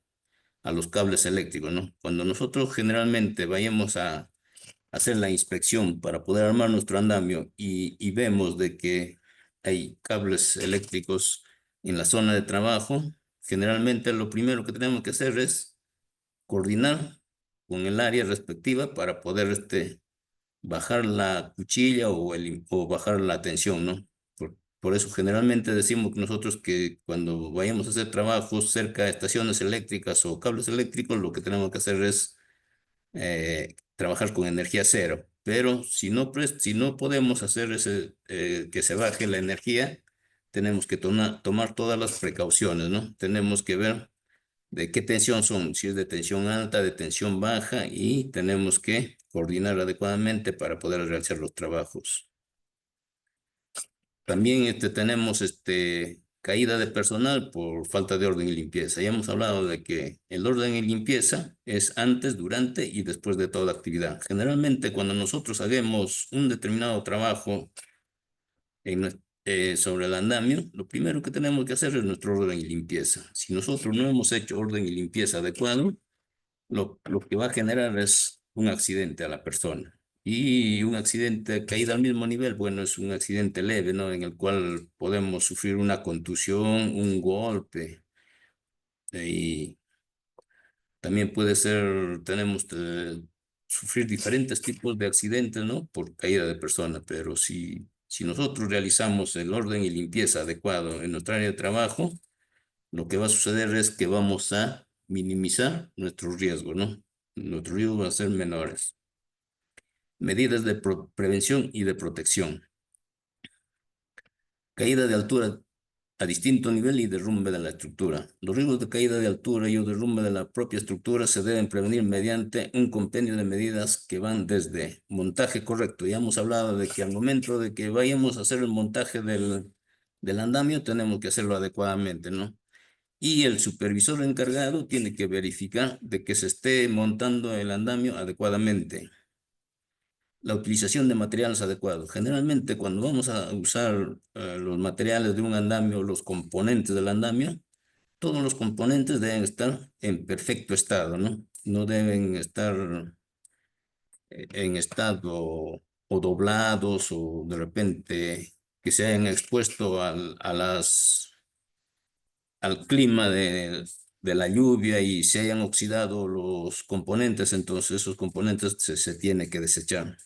los cables eléctricos, ¿no? Cuando nosotros generalmente vayamos a hacer la inspección para poder armar nuestro andamio y vemos de que hay cables eléctricos en la zona de trabajo, generalmente lo primero que tenemos que hacer es coordinar con el área respectiva para poder bajar la cuchilla o bajar la tensión, ¿no? Por eso generalmente decimos nosotros que cuando vayamos a hacer trabajos cerca de estaciones eléctricas o cables eléctricos, lo que tenemos que hacer es trabajar con energía cero. Pero si no podemos hacer que se baje la energía, tenemos que tomar todas las precauciones, ¿no? Tenemos que ver de qué tensión son, si es de tensión alta, de tensión baja, y tenemos que coordinar adecuadamente para poder realizar los trabajos. También tenemos caída de personal por falta de orden y limpieza. Ya hemos hablado de que el orden y limpieza es antes, durante y después de toda actividad. Generalmente cuando nosotros hagamos un determinado trabajo sobre el andamio, lo primero que tenemos que hacer es nuestro orden y limpieza. Si nosotros no hemos hecho orden y limpieza adecuado, lo que va a generar es un accidente a la persona. Y un accidente caído al mismo nivel, bueno, es un accidente leve, ¿no? En el cual podemos sufrir una contusión, un golpe. Y también puede ser, tenemos que sufrir diferentes tipos de accidentes, ¿no? Por caída de persona. Pero si nosotros realizamos el orden y limpieza adecuado en nuestra área de trabajo, lo que va a suceder es que vamos a minimizar nuestros riesgos, ¿no? Nuestros riesgos van a ser menores. Medidas de prevención y de protección. Caída de altura a distinto nivel y derrumbe de la estructura. Los riesgos de caída de altura y o derrumbe de la propia estructura se deben prevenir mediante un compendio de medidas que van desde montaje correcto. Ya hemos hablado de que al momento de que vayamos a hacer el montaje del andamio, tenemos que hacerlo adecuadamente, ¿no? Y el supervisor encargado tiene que verificar de que se esté montando el andamio adecuadamente. La utilización de materiales adecuados. Generalmente cuando vamos a usar los materiales de un andamio, los componentes del andamio, todos los componentes deben estar en perfecto estado, ¿no? No deben estar en estado o doblados o de repente que se hayan expuesto al clima de la lluvia y se hayan oxidado los componentes, entonces esos componentes se tiene que desechar.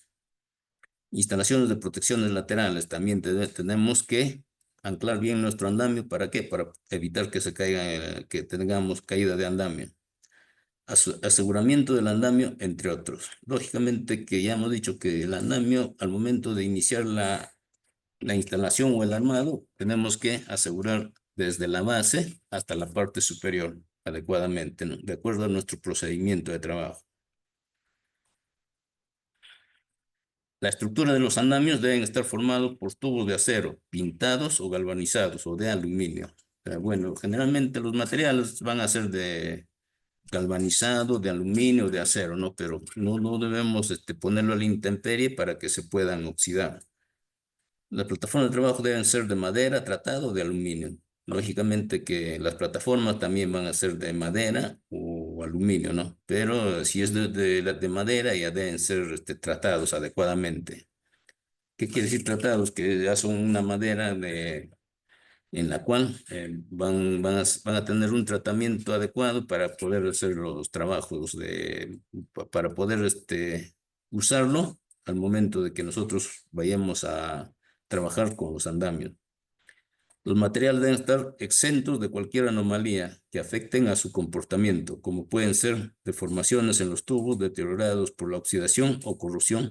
Instalaciones de protecciones laterales, también tenemos que anclar bien nuestro andamio. ¿Para qué? Para evitar que se caiga, que tengamos caída de andamio. Aseguramiento del andamio, entre otros. Lógicamente que ya hemos dicho que el andamio, al momento de iniciar la instalación o el armado, tenemos que asegurar desde la base hasta la parte superior adecuadamente, ¿no? De acuerdo a nuestro procedimiento de trabajo. La estructura de los andamios deben estar formados por tubos de acero, pintados o galvanizados o de aluminio. Bueno, generalmente los materiales van a ser de galvanizado, de aluminio, de acero, ¿no? Pero no debemos ponerlo a la intemperie para que se puedan oxidar. Las plataformas de trabajo deben ser de madera, tratado o de aluminio. Lógicamente que las plataformas también van a ser de madera o aluminio, ¿no? Pero si es de madera, ya deben ser tratados adecuadamente. ¿Qué quiere decir tratados? Que ya son una madera en la cual van a tener un tratamiento adecuado para poder hacer los trabajos para poder usarlo al momento de que nosotros vayamos a trabajar con los andamios. Los materiales deben estar exentos de cualquier anomalía que afecten a su comportamiento, como pueden ser deformaciones en los tubos deteriorados por la oxidación o corrosión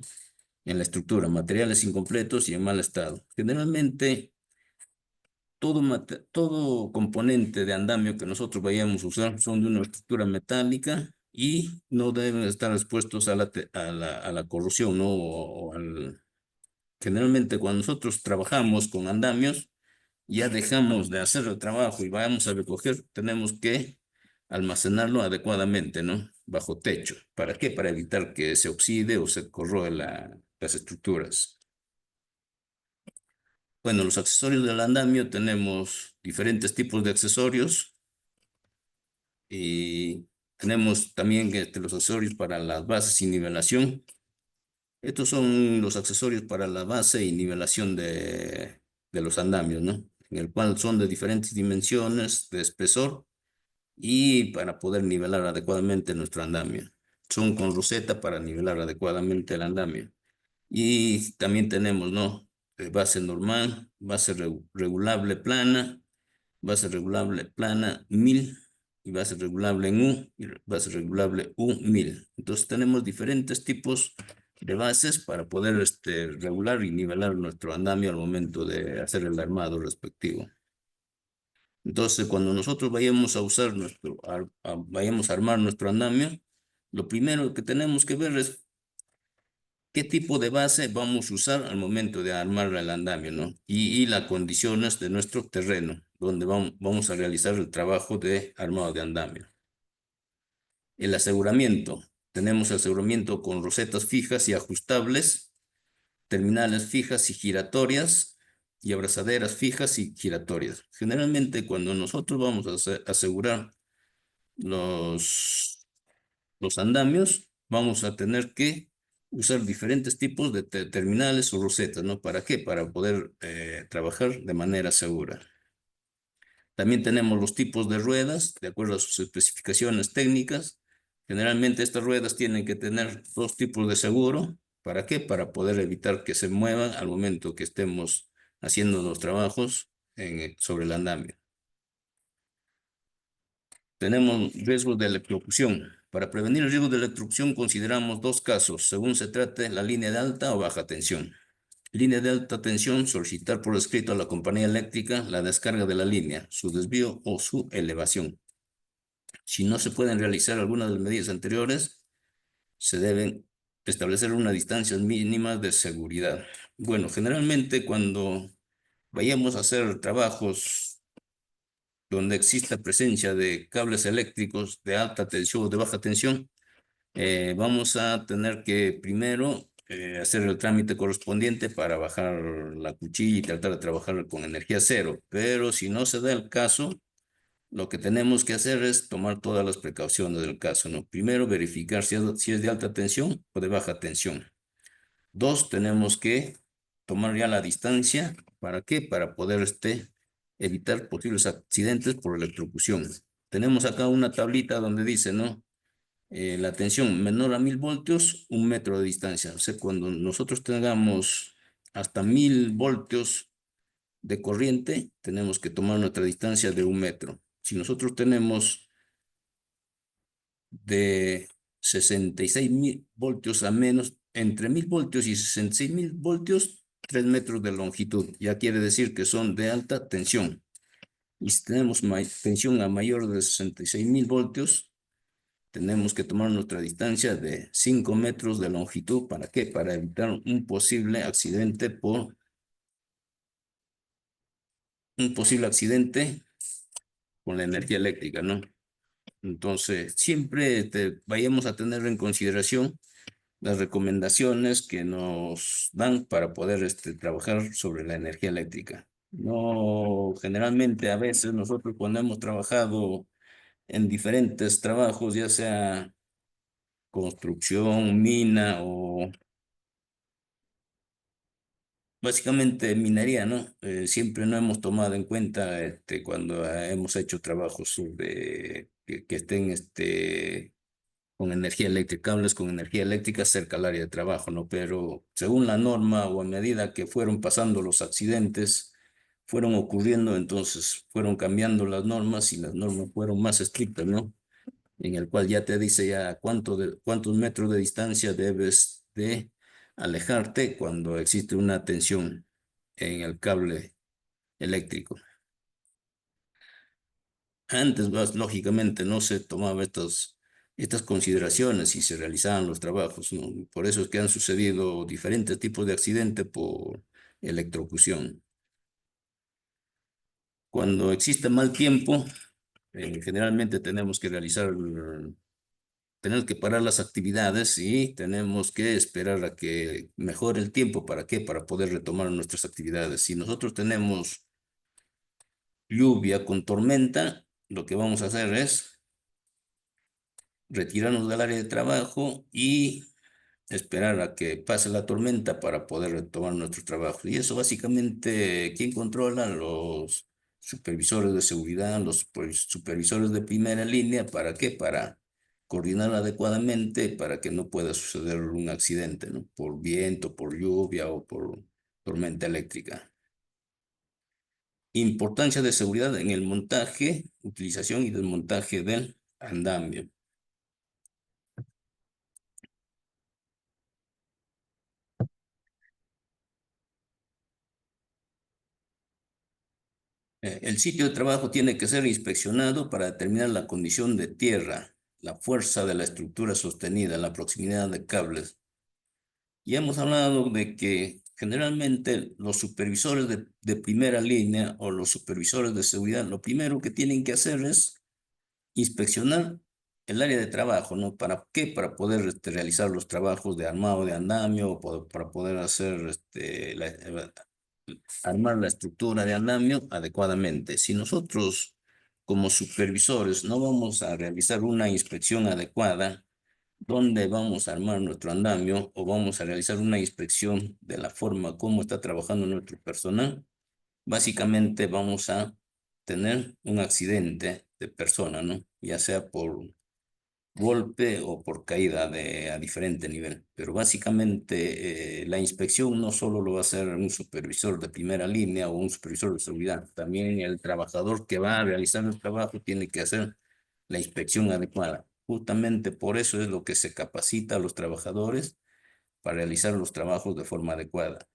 en la estructura, materiales incompletos y en mal estado. Generalmente, todo componente de andamio que nosotros vayamos a usar son de una estructura metálica y no deben estar expuestos a la corrosión, ¿no? Generalmente, cuando nosotros trabajamos con andamios, ya dejamos de hacer el trabajo y vamos a recoger, tenemos que almacenarlo adecuadamente, ¿no? Bajo techo. ¿Para qué? Para evitar que se oxide o se corroe las estructuras. Bueno, los accesorios del andamio tenemos diferentes tipos de accesorios y tenemos también los accesorios para las bases y nivelación. Estos son los accesorios para la base y nivelación de los andamios, ¿no? En el cual son de diferentes dimensiones, de espesor y para poder nivelar adecuadamente nuestro andamio. Son con roseta para nivelar adecuadamente el andamio. Y también tenemos, ¿no? Base normal, base regulable plana, base regulable plana 1000 y base regulable en U y base regulable U1000. Entonces tenemos diferentes tipos de bases para poder regular y nivelar nuestro andamio al momento de hacer el armado respectivo. Entonces, cuando nosotros vayamos a usar vayamos a armar nuestro andamio, lo primero que tenemos que ver es qué tipo de base vamos a usar al momento de armar el andamio, ¿no? Y las condiciones de nuestro terreno, donde vamos a realizar el trabajo de armado de andamio. El aseguramiento. Tenemos aseguramiento con rosetas fijas y ajustables, terminales fijas y giratorias, y abrazaderas fijas y giratorias. Generalmente, cuando nosotros vamos a asegurar los andamios, vamos a tener que usar diferentes tipos de terminales o rosetas, ¿no? ¿Para qué? Para poder trabajar de manera segura. También tenemos los tipos de ruedas, de acuerdo a sus especificaciones técnicas. Generalmente estas ruedas tienen que tener dos tipos de seguro. ¿Para qué? Para poder evitar que se muevan al momento que estemos haciendo los trabajos sobre el andamio. Tenemos riesgos de electrocución. Para prevenir el riesgo de electrocución consideramos dos casos, según se trate la línea de alta o baja tensión. Línea de alta tensión, solicitar por escrito a la compañía eléctrica la descarga de la línea, su desvío o su elevación. Si no se pueden realizar algunas de las medidas anteriores, se deben establecer unas distancias mínimas de seguridad. Bueno, generalmente cuando vayamos a hacer trabajos donde exista presencia de cables eléctricos de alta tensión o de baja tensión, vamos a tener que primero hacer el trámite correspondiente para bajar la cuchilla y tratar de trabajar con energía cero. Pero si no se da el caso, lo que tenemos que hacer es tomar todas las precauciones del caso, ¿no? Primero, verificar si es de alta tensión o de baja tensión. Dos, tenemos que tomar ya la distancia. ¿Para qué? Para poder evitar posibles accidentes por electrocución. Tenemos acá una tablita donde dice, ¿no? La tensión menor a 1000 voltios, 1 metro de distancia. O sea, cuando nosotros tengamos hasta 1000 voltios de corriente, tenemos que tomar nuestra distancia de 1 metro. Si nosotros tenemos de 66.000 voltios a menos, entre 1000 voltios y 66.000 voltios, 3 metros de longitud. Ya quiere decir que son de alta tensión. Y si tenemos tensión a mayor de 66.000 voltios, tenemos que tomar nuestra distancia de 5 metros de longitud. ¿Para qué? Para evitar un posible accidente con la energía eléctrica, ¿no? Entonces, siempre vayamos a tener en consideración las recomendaciones que nos dan para poder trabajar sobre la energía eléctrica. No, generalmente a veces nosotros cuando hemos trabajado en diferentes trabajos, ya sea construcción, mina o básicamente minería, ¿no? Siempre no hemos tomado en cuenta cuando hemos hecho trabajos sobre que estén con energía eléctrica, cables con energía eléctrica cerca al área de trabajo, ¿no? Pero según la norma o a medida que fueron pasando los accidentes, fueron ocurriendo, entonces fueron cambiando las normas y las normas fueron más estrictas, ¿no? En el cual ya te dice ya cuántos metros de distancia debes de alejarte cuando existe una tensión en el cable eléctrico. Antes, más lógicamente, no se tomaban estas consideraciones y se realizaban los trabajos, ¿no? Por eso es que han sucedido diferentes tipos de accidentes por electrocución. Cuando existe mal tiempo, generalmente tenemos que parar las actividades y tenemos que esperar a que mejore el tiempo. ¿Para qué? Para poder retomar nuestras actividades. Si nosotros tenemos lluvia con tormenta, lo que vamos a hacer es retirarnos del área de trabajo y esperar a que pase la tormenta para poder retomar nuestro trabajo. Y eso básicamente, ¿quién controla? Los supervisores de seguridad, los supervisores de primera línea. ¿Para qué? Para coordinar adecuadamente para que no pueda suceder un accidente, ¿no? Por viento, por lluvia o por tormenta eléctrica. Importancia de seguridad en el montaje, utilización y desmontaje del andamio. El sitio de trabajo tiene que ser inspeccionado para determinar la condición de tierra, la fuerza de la estructura sostenida, la proximidad de cables. Ya hemos hablado de que generalmente los supervisores de primera línea o los supervisores de seguridad, lo primero que tienen que hacer es inspeccionar el área de trabajo, ¿no? ¿Para qué? Para poder realizar los trabajos de armado de andamio, para poder hacer armar la estructura de andamio adecuadamente. Si nosotros, como supervisores, no vamos a realizar una inspección adecuada, ¿dónde vamos a armar nuestro andamio o vamos a realizar una inspección de la forma como está trabajando nuestro personal? Básicamente vamos a tener un accidente de persona, ¿no? Ya sea por golpe o por caída a diferente nivel. Pero básicamente la inspección no solo lo va a hacer un supervisor de primera línea o un supervisor de seguridad, también el trabajador que va a realizar el trabajo tiene que hacer la inspección adecuada. Justamente por eso es lo que se capacita a los trabajadores para realizar los trabajos de forma adecuada.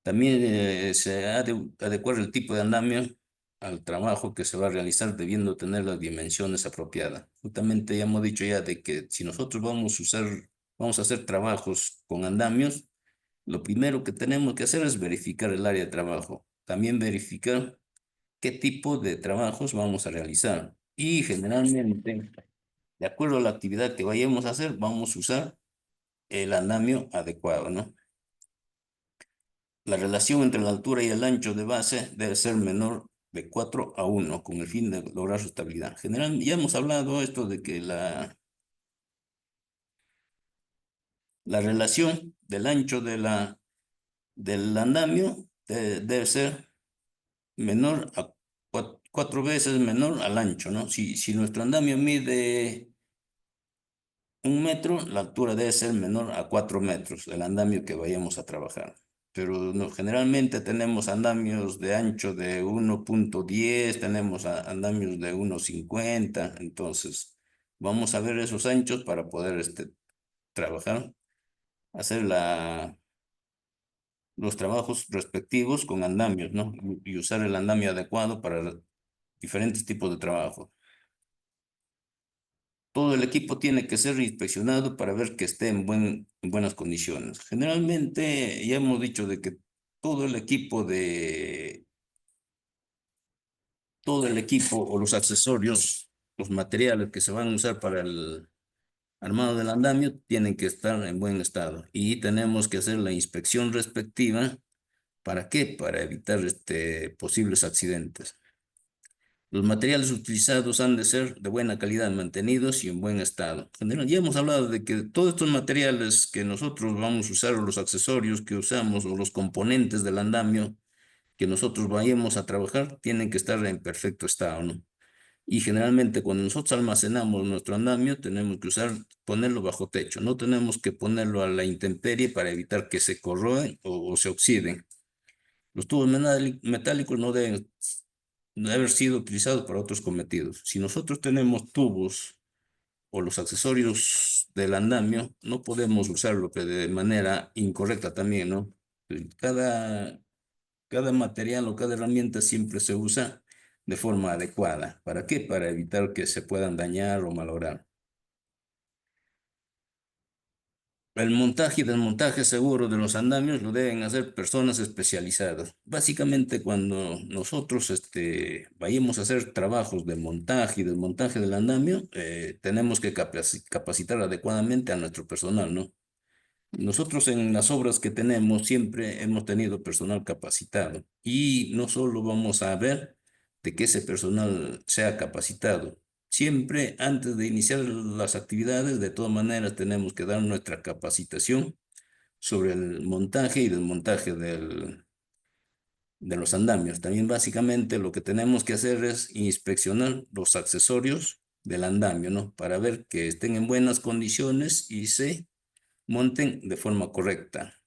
También se ha de adecuar el tipo de andamio al trabajo que se va a realizar, debiendo tener las dimensiones apropiadas. Justamente ya hemos dicho ya de que si nosotros vamos a hacer trabajos con andamios, lo primero que tenemos que hacer es verificar el área de trabajo. También verificar qué tipo de trabajos vamos a realizar. Y generalmente, de acuerdo a la actividad que vayamos a hacer, vamos a usar el andamio adecuado, ¿no? La relación entre la altura y el ancho de base debe ser menor de 4:1 con el fin de lograr su estabilidad. Generalmente, ya hemos hablado esto de que la relación del ancho del andamio debe ser menor a 4 veces menor al ancho, ¿no? Si nuestro andamio mide 1 metro, la altura debe ser menor a 4 metros, el andamio que vayamos a trabajar. Pero no, generalmente tenemos andamios de ancho de 1.10, tenemos andamios de 1.50, entonces vamos a ver esos anchos para poder trabajar, hacer los trabajos respectivos con andamios, ¿no? Y usar el andamio adecuado para diferentes tipos de trabajo. Todo el equipo tiene que ser inspeccionado para ver que esté en buenas condiciones. Generalmente, ya hemos dicho de que todo el equipo todo el equipo o los accesorios, los materiales que se van a usar para el armado del andamio tienen que estar en buen estado y tenemos que hacer la inspección respectiva. ¿Para qué? Para evitar posibles accidentes. Los materiales utilizados han de ser de buena calidad, mantenidos y en buen estado. Ya hemos hablado de que todos estos materiales que nosotros vamos a usar, o los accesorios que usamos, o los componentes del andamio que nosotros vayamos a trabajar, tienen que estar en perfecto estado, ¿no? Y generalmente cuando nosotros almacenamos nuestro andamio, tenemos que ponerlo bajo techo. No tenemos que ponerlo a la intemperie para evitar que se corroen o se oxiden. Los tubos metálicos no deben de haber sido utilizados para otros cometidos. Si nosotros tenemos tubos o los accesorios del andamio, no podemos usarlo de manera incorrecta también, ¿no? Cada, cada material o cada herramienta siempre se usa de forma adecuada. ¿Para qué? Para evitar que se puedan dañar o malograr. El montaje y desmontaje seguro de los andamios lo deben hacer personas especializadas. Básicamente, cuando nosotros vayamos a hacer trabajos de montaje y desmontaje del andamio, tenemos que capacitar adecuadamente a nuestro personal, ¿no? Nosotros en las obras que tenemos siempre hemos tenido personal capacitado y no solo vamos a ver de que ese personal sea capacitado. Siempre antes de iniciar las actividades, de todas maneras tenemos que dar nuestra capacitación sobre el montaje y desmontaje de los andamios. También básicamente lo que tenemos que hacer es inspeccionar los accesorios del andamio, ¿no? Para ver que estén en buenas condiciones y se monten de forma correcta.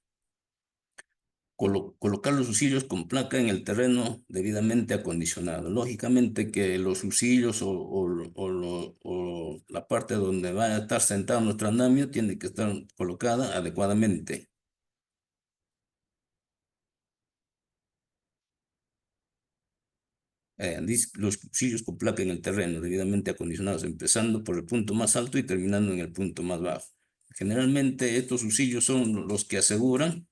Colocar los usillos con placa en el terreno debidamente acondicionado. Lógicamente que los usillos o la parte donde va a estar sentado nuestro andamio tiene que estar colocada adecuadamente. Los usillos con placa en el terreno debidamente acondicionados, empezando por el punto más alto y terminando en el punto más bajo. Generalmente estos usillos son los que aseguran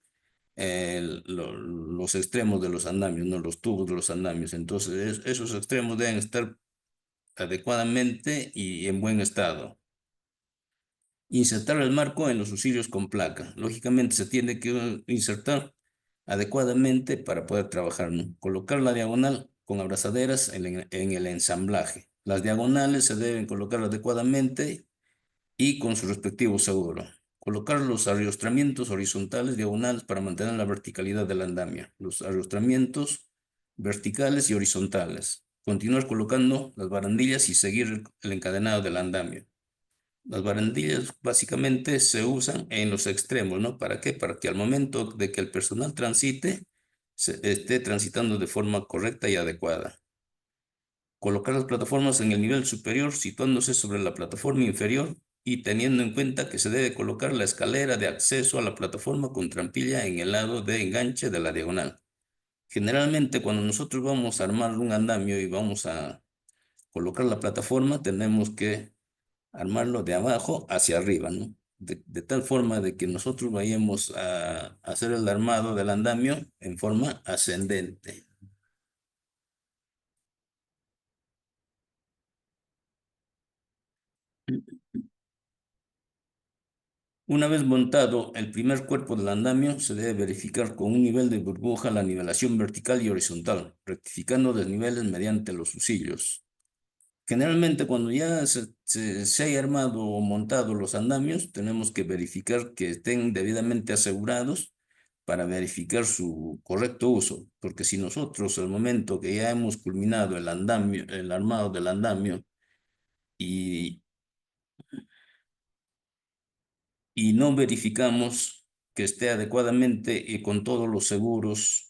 los extremos de los andamios, no los tubos de los andamios. Entonces, esos extremos deben estar adecuadamente y en buen estado. Insertar el marco en los usillos con placa. Lógicamente se tiene que insertar adecuadamente para poder trabajar, ¿no? Colocar la diagonal con abrazaderas en el ensamblaje. Las diagonales se deben colocar adecuadamente y con su respectivo seguro. Colocar los arrastramientos horizontales diagonales para mantener la verticalidad del andamio. Los arrastramientos verticales y horizontales. Continuar colocando las barandillas y seguir el encadenado del andamio. Las barandillas básicamente se usan en los extremos, ¿no? ¿Para qué? Para que al momento de que el personal transite, se esté transitando de forma correcta y adecuada. Colocar las plataformas en el nivel superior, situándose sobre la plataforma inferior y teniendo en cuenta que se debe colocar la escalera de acceso a la plataforma con trampilla en el lado de enganche de la diagonal. Generalmente, cuando nosotros vamos a armar un andamio y vamos a colocar la plataforma, tenemos que armarlo de abajo hacia arriba, ¿no? De tal forma de que nosotros vayamos a hacer el armado del andamio en forma ascendente. Una vez montado el primer cuerpo del andamio, se debe verificar con un nivel de burbuja la nivelación vertical y horizontal, rectificando desniveles mediante los usillos. Generalmente, cuando ya se haya armado o montado los andamios, tenemos que verificar que estén debidamente asegurados para verificar su correcto uso, porque si nosotros al momento que ya hemos culminado el andamio, el armado del andamio y, y no verificamos que esté adecuadamente y con todos los seguros,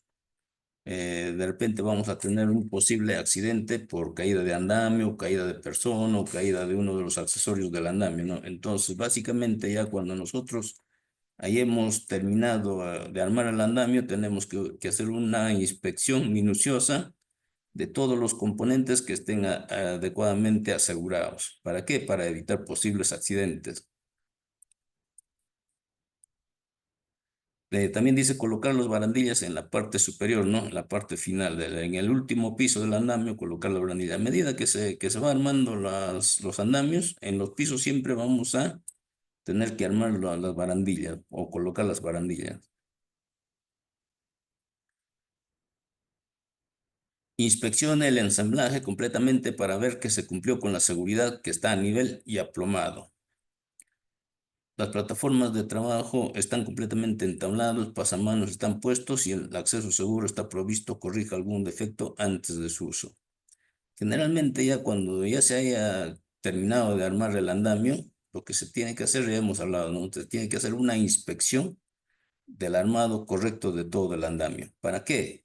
de repente vamos a tener un posible accidente por caída de andamio, caída de persona o caída de uno de los accesorios del andamio, ¿no? Entonces, básicamente ya cuando nosotros hayamos terminado de armar el andamio, tenemos que hacer una inspección minuciosa de todos los componentes que estén adecuadamente asegurados. ¿Para qué? Para evitar posibles accidentes. También dice colocar los barandillas en la parte superior, ¿no? En la parte final, en el último piso del andamio, colocar la barandilla. A medida que se va armando los andamios, en los pisos siempre vamos a tener que armar las barandillas o colocar las barandillas. Inspeccione el ensamblaje completamente para ver que se cumplió con la seguridad, que está a nivel y aplomado. Las plataformas de trabajo están completamente entablados, pasamanos están puestos y el acceso seguro está provisto, corrija algún defecto antes de su uso. Generalmente ya cuando ya se haya terminado de armar el andamio, lo que se tiene que hacer, ya hemos hablado, ¿no? Se tiene que hacer una inspección del armado correcto de todo el andamio. ¿Para qué?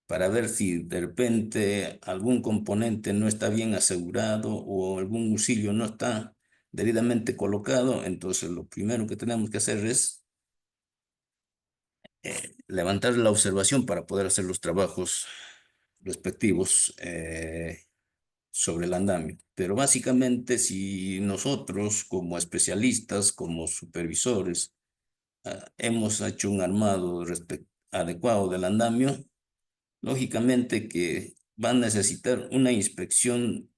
Para ver si de repente algún componente no está bien asegurado o algún usillo no está debidamente colocado. Entonces lo primero que tenemos que hacer es levantar la observación para poder hacer los trabajos respectivos sobre el andamio. Pero básicamente, si nosotros como especialistas, como supervisores, hemos hecho un armado adecuado del andamio, lógicamente que va a necesitar una inspección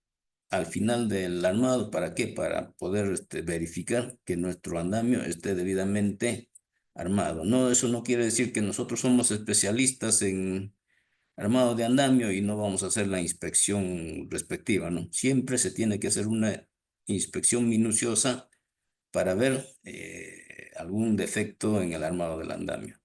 al final del armado. ¿Para qué? Para poder verificar que nuestro andamio esté debidamente armado. No, eso no quiere decir que nosotros somos especialistas en armado de andamio y no vamos a hacer la inspección respectiva, ¿no? Siempre se tiene que hacer una inspección minuciosa para ver algún defecto en el armado del andamio.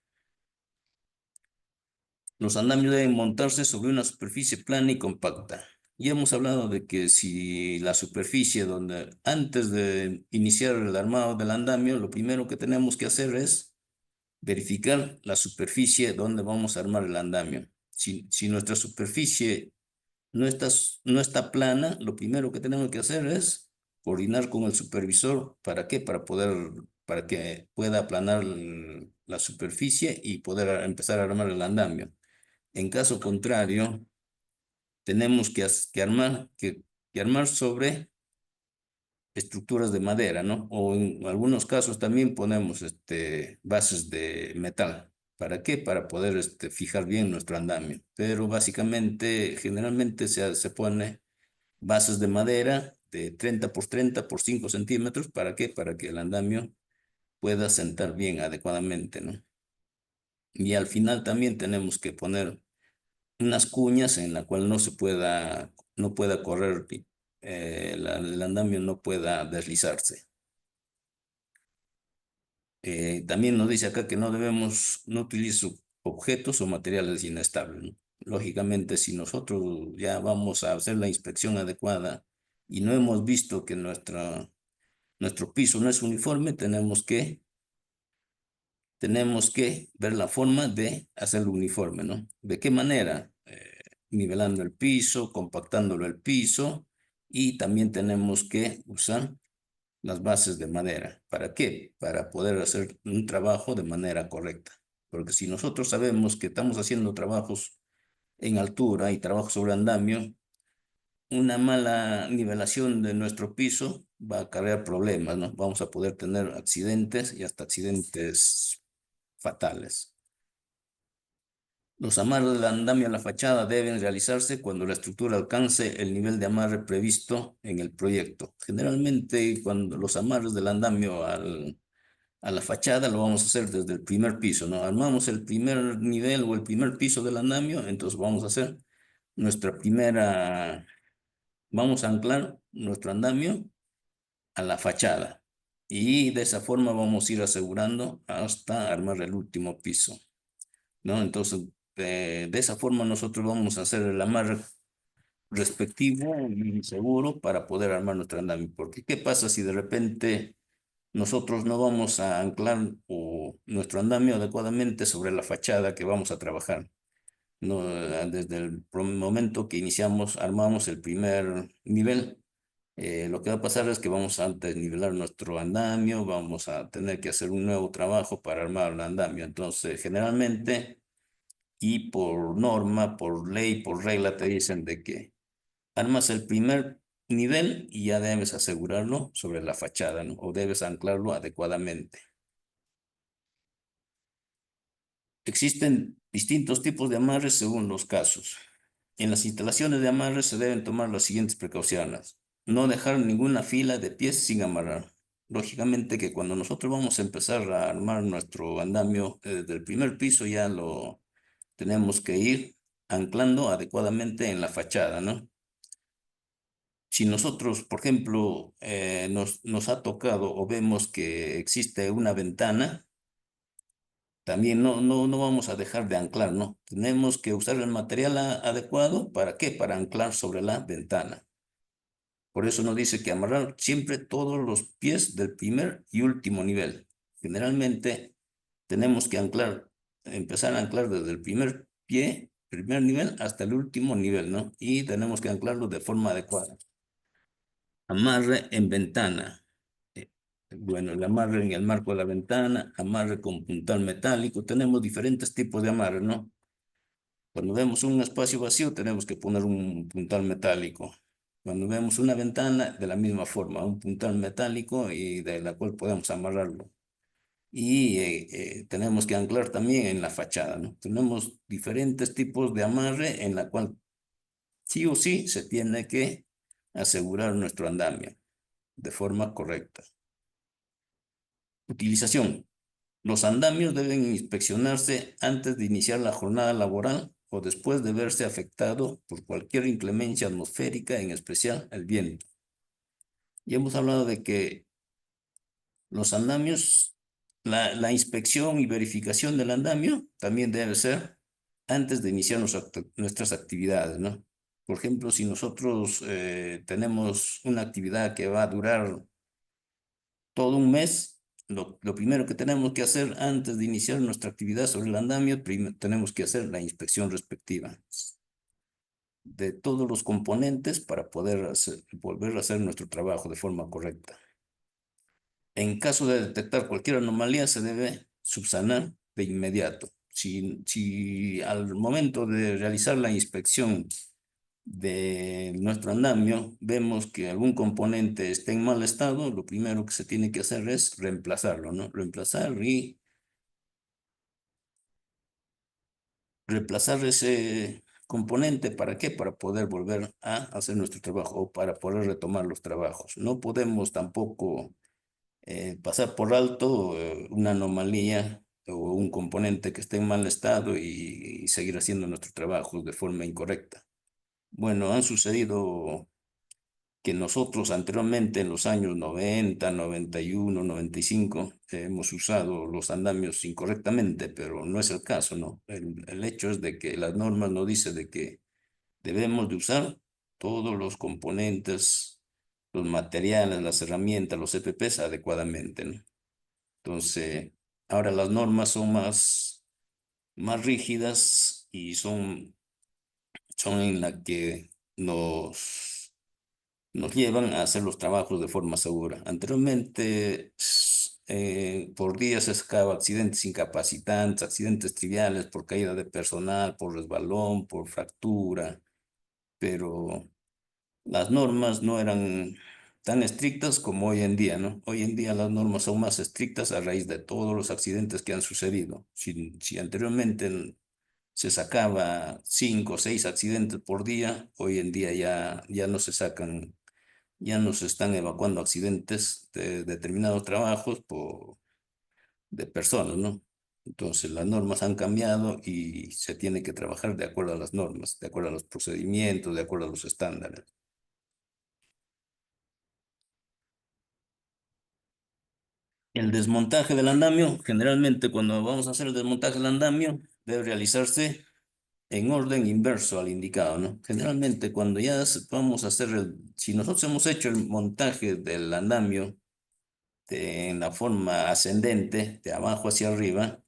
Los andamios deben montarse sobre una superficie plana y compacta. Ya hemos hablado de que si la superficie donde antes de iniciar el armado del andamio, lo primero que tenemos que hacer es verificar la superficie donde vamos a armar el andamio. Si nuestra superficie no está plana, lo primero que tenemos que hacer es coordinar con el supervisor. ¿Para qué? Para que pueda aplanar la superficie y poder empezar a armar el andamio. En caso contrario, tenemos que armar sobre estructuras de madera, ¿no? O en algunos casos también ponemos bases de metal. ¿Para qué? Para poder fijar bien nuestro andamio. Pero básicamente, generalmente se pone bases de madera de 30 por 30 por 5 centímetros. ¿Para qué? Para que el andamio pueda sentar bien adecuadamente, ¿no? Y al final también tenemos que poner unas cuñas en la cual no pueda correr, el andamio no pueda deslizarse. También nos dice acá que no utilizar objetos o materiales inestables, ¿no? Lógicamente, si nosotros ya vamos a hacer la inspección adecuada y no hemos visto que nuestro piso no es uniforme, tenemos que ver la forma de hacerlo uniforme, ¿no? ¿De qué manera? Nivelando el piso, compactándolo el piso, y también tenemos que usar las bases de madera. ¿Para qué? Para poder hacer un trabajo de manera correcta. Porque si nosotros sabemos que estamos haciendo trabajos en altura y trabajos sobre andamio, una mala nivelación de nuestro piso va a acarrear problemas, ¿no? Vamos a poder tener accidentes y hasta accidentes fatales. Los amarres del andamio a la fachada deben realizarse cuando la estructura alcance el nivel de amarre previsto en el proyecto. Generalmente, cuando los amarres del andamio a la fachada lo vamos a hacer desde el primer piso, ¿no? Armamos el primer nivel o el primer piso del andamio, entonces vamos a hacer nuestra primera, vamos a anclar nuestro andamio a la fachada. Y de esa forma vamos a ir asegurando hasta armar el último piso, ¿no? Entonces, de esa forma nosotros vamos a hacer el amarre respectivo y seguro para poder armar nuestro andamio. Porque, ¿qué pasa si de repente nosotros no vamos a anclar nuestro andamio adecuadamente sobre la fachada que vamos a trabajar? No, desde el momento que armamos el primer nivel, lo que va a pasar es que vamos a desnivelar nuestro andamio, vamos a tener que hacer un nuevo trabajo para armar el andamio. Entonces, generalmente, y por norma, por ley, por regla, te dicen de que armas el primer nivel y ya debes asegurarlo sobre la fachada, ¿no? O debes anclarlo adecuadamente. Existen distintos tipos de amarres según los casos. En las instalaciones de amarre se deben tomar las siguientes precauciones. No dejar ninguna fila de pies sin amarrar. Lógicamente que cuando nosotros vamos a empezar a armar nuestro andamio desde el primer piso, ya lo tenemos que ir anclando adecuadamente en la fachada, ¿no? Si nosotros, por ejemplo, nos ha tocado o vemos que existe una ventana También no vamos a dejar de anclar, ¿no? Tenemos que usar el material adecuado. ¿Para qué? Para anclar sobre la ventana. Por eso nos dice que amarrar siempre todos los pies del primer y último nivel. Generalmente tenemos que anclar, empezar a anclar desde el primer pie, primer nivel, hasta el último nivel, ¿no? Y tenemos que anclarlo de forma adecuada. Amarre en ventana. Eh, Bueno, el amarre en el marco de la ventana, amarre con puntal metálico. Tenemos diferentes tipos de amarre, ¿no? Cuando vemos un espacio vacío, tenemos que poner un puntal metálico. Cuando vemos una ventana, de la misma forma, un puntal metálico y de la cual podemos amarrarlo. Y tenemos que anclar también en la fachada, ¿no? Tenemos diferentes tipos de amarre en la cual sí o sí se tiene que asegurar nuestro andamio de forma correcta. Utilización. Los andamios deben inspeccionarse antes de iniciar la jornada laboral o después de verse afectado por cualquier inclemencia atmosférica, en especial el viento. Ya hemos hablado de que los andamios, la inspección y verificación del andamio también debe ser antes de iniciar nuestras actividades, ¿no? Por ejemplo, si nosotros tenemos una actividad que va a durar todo un mes, lo primero que tenemos que hacer antes de iniciar nuestra actividad sobre el andamio, tenemos que hacer la inspección respectiva de todos los componentes para poder volver a hacer nuestro trabajo de forma correcta. En caso de detectar cualquier anomalía, se debe subsanar de inmediato. Si al momento de realizar la inspección de nuestro andamio vemos que algún componente está en mal estado, lo primero que se tiene que hacer es reemplazarlo, ¿no? Reemplazar ese componente. ¿Para qué? Para poder volver a hacer nuestro trabajo o para poder retomar los trabajos. No podemos tampoco pasar por alto una anomalía o un componente que esté en mal estado y seguir haciendo nuestro trabajo de forma incorrecta. Bueno, han sucedido que nosotros anteriormente en los años 90, 91, 95 hemos usado los andamios incorrectamente, pero no es el caso, ¿no? El hecho es de que las normas nos dicen de que debemos de usar todos los componentes, los materiales, las herramientas, los EPPs adecuadamente, ¿no? Entonces, ahora las normas son más rígidas y son en la que nos llevan a hacer los trabajos de forma segura. Anteriormente, por día se sacaba accidentes incapacitantes, accidentes triviales por caída de personal, por resbalón, por fractura, pero las normas no eran tan estrictas como hoy en día, ¿no? Hoy en día las normas son más estrictas a raíz de todos los accidentes que han sucedido. Si anteriormente se sacaba 5 o 6 accidentes por día, hoy en día ya no se sacan, ya no se están evacuando accidentes de determinados trabajos de personas, ¿no? Entonces las normas han cambiado y se tiene que trabajar de acuerdo a las normas, de acuerdo a los procedimientos, de acuerdo a los estándares. El desmontaje del andamio, generalmente cuando vamos a hacer el desmontaje del andamio, debe realizarse en orden inverso al indicado, ¿no? Generalmente cuando vamos a hacer si nosotros hemos hecho el montaje del andamio en la forma ascendente, de abajo hacia arriba,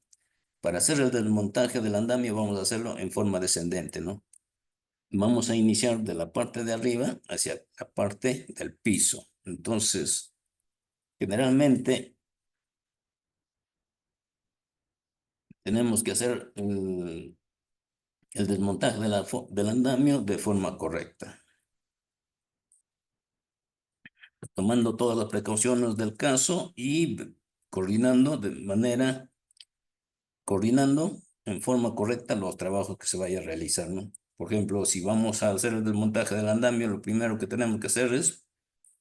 para hacer el desmontaje del andamio vamos a hacerlo en forma descendente, ¿no? Vamos a iniciar de la parte de arriba hacia la parte del piso. Entonces, generalmente tenemos que hacer el desmontaje del andamio de forma correcta, tomando todas las precauciones del caso y coordinando coordinando en forma correcta los trabajos que se vaya a realizar, ¿no? Por ejemplo, si vamos a hacer el desmontaje del andamio, lo primero que tenemos que hacer es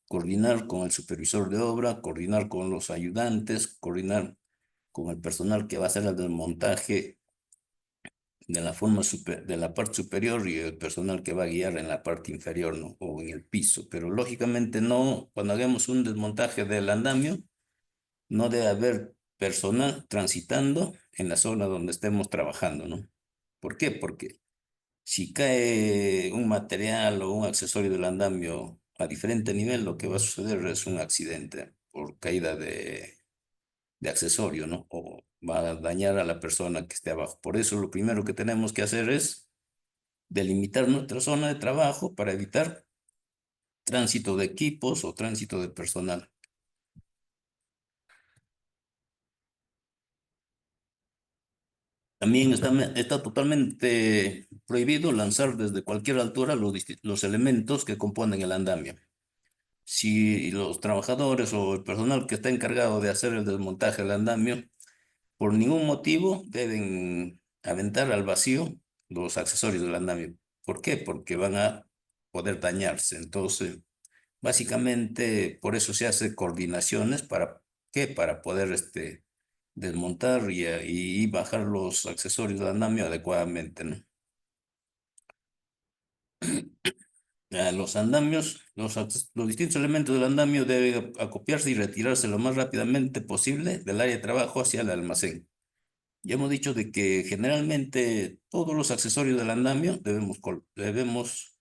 coordinar con el supervisor de obra, coordinar con los ayudantes, coordinar con el personal que va a hacer el desmontaje de la parte superior y el personal que va a guiar en la parte inferior, ¿no? O en el piso. Pero lógicamente no, cuando hagamos un desmontaje del andamio, no debe haber personal transitando en la zona donde estemos trabajando, ¿no? ¿Por qué? Porque si cae un material o un accesorio del andamio a diferente nivel, lo que va a suceder es un accidente por caída de accesorio, ¿no? O va a dañar a la persona que esté abajo. Por eso lo primero que tenemos que hacer es delimitar nuestra zona de trabajo para evitar tránsito de equipos o tránsito de personal. También está totalmente prohibido lanzar desde cualquier altura los elementos que componen el andamio. Si los trabajadores o el personal que está encargado de hacer el desmontaje del andamio, por ningún motivo deben aventar al vacío los accesorios del andamio. ¿Por qué? Porque van a poder dañarse. Entonces, básicamente, por eso se hace coordinaciones para ¿qué? Para poder desmontar y bajar los accesorios del andamio adecuadamente, ¿no? Los andamios, los distintos elementos del andamio deben acopiarse y retirarse lo más rápidamente posible del área de trabajo hacia el almacén. Ya hemos dicho de que generalmente todos los accesorios del andamio debemos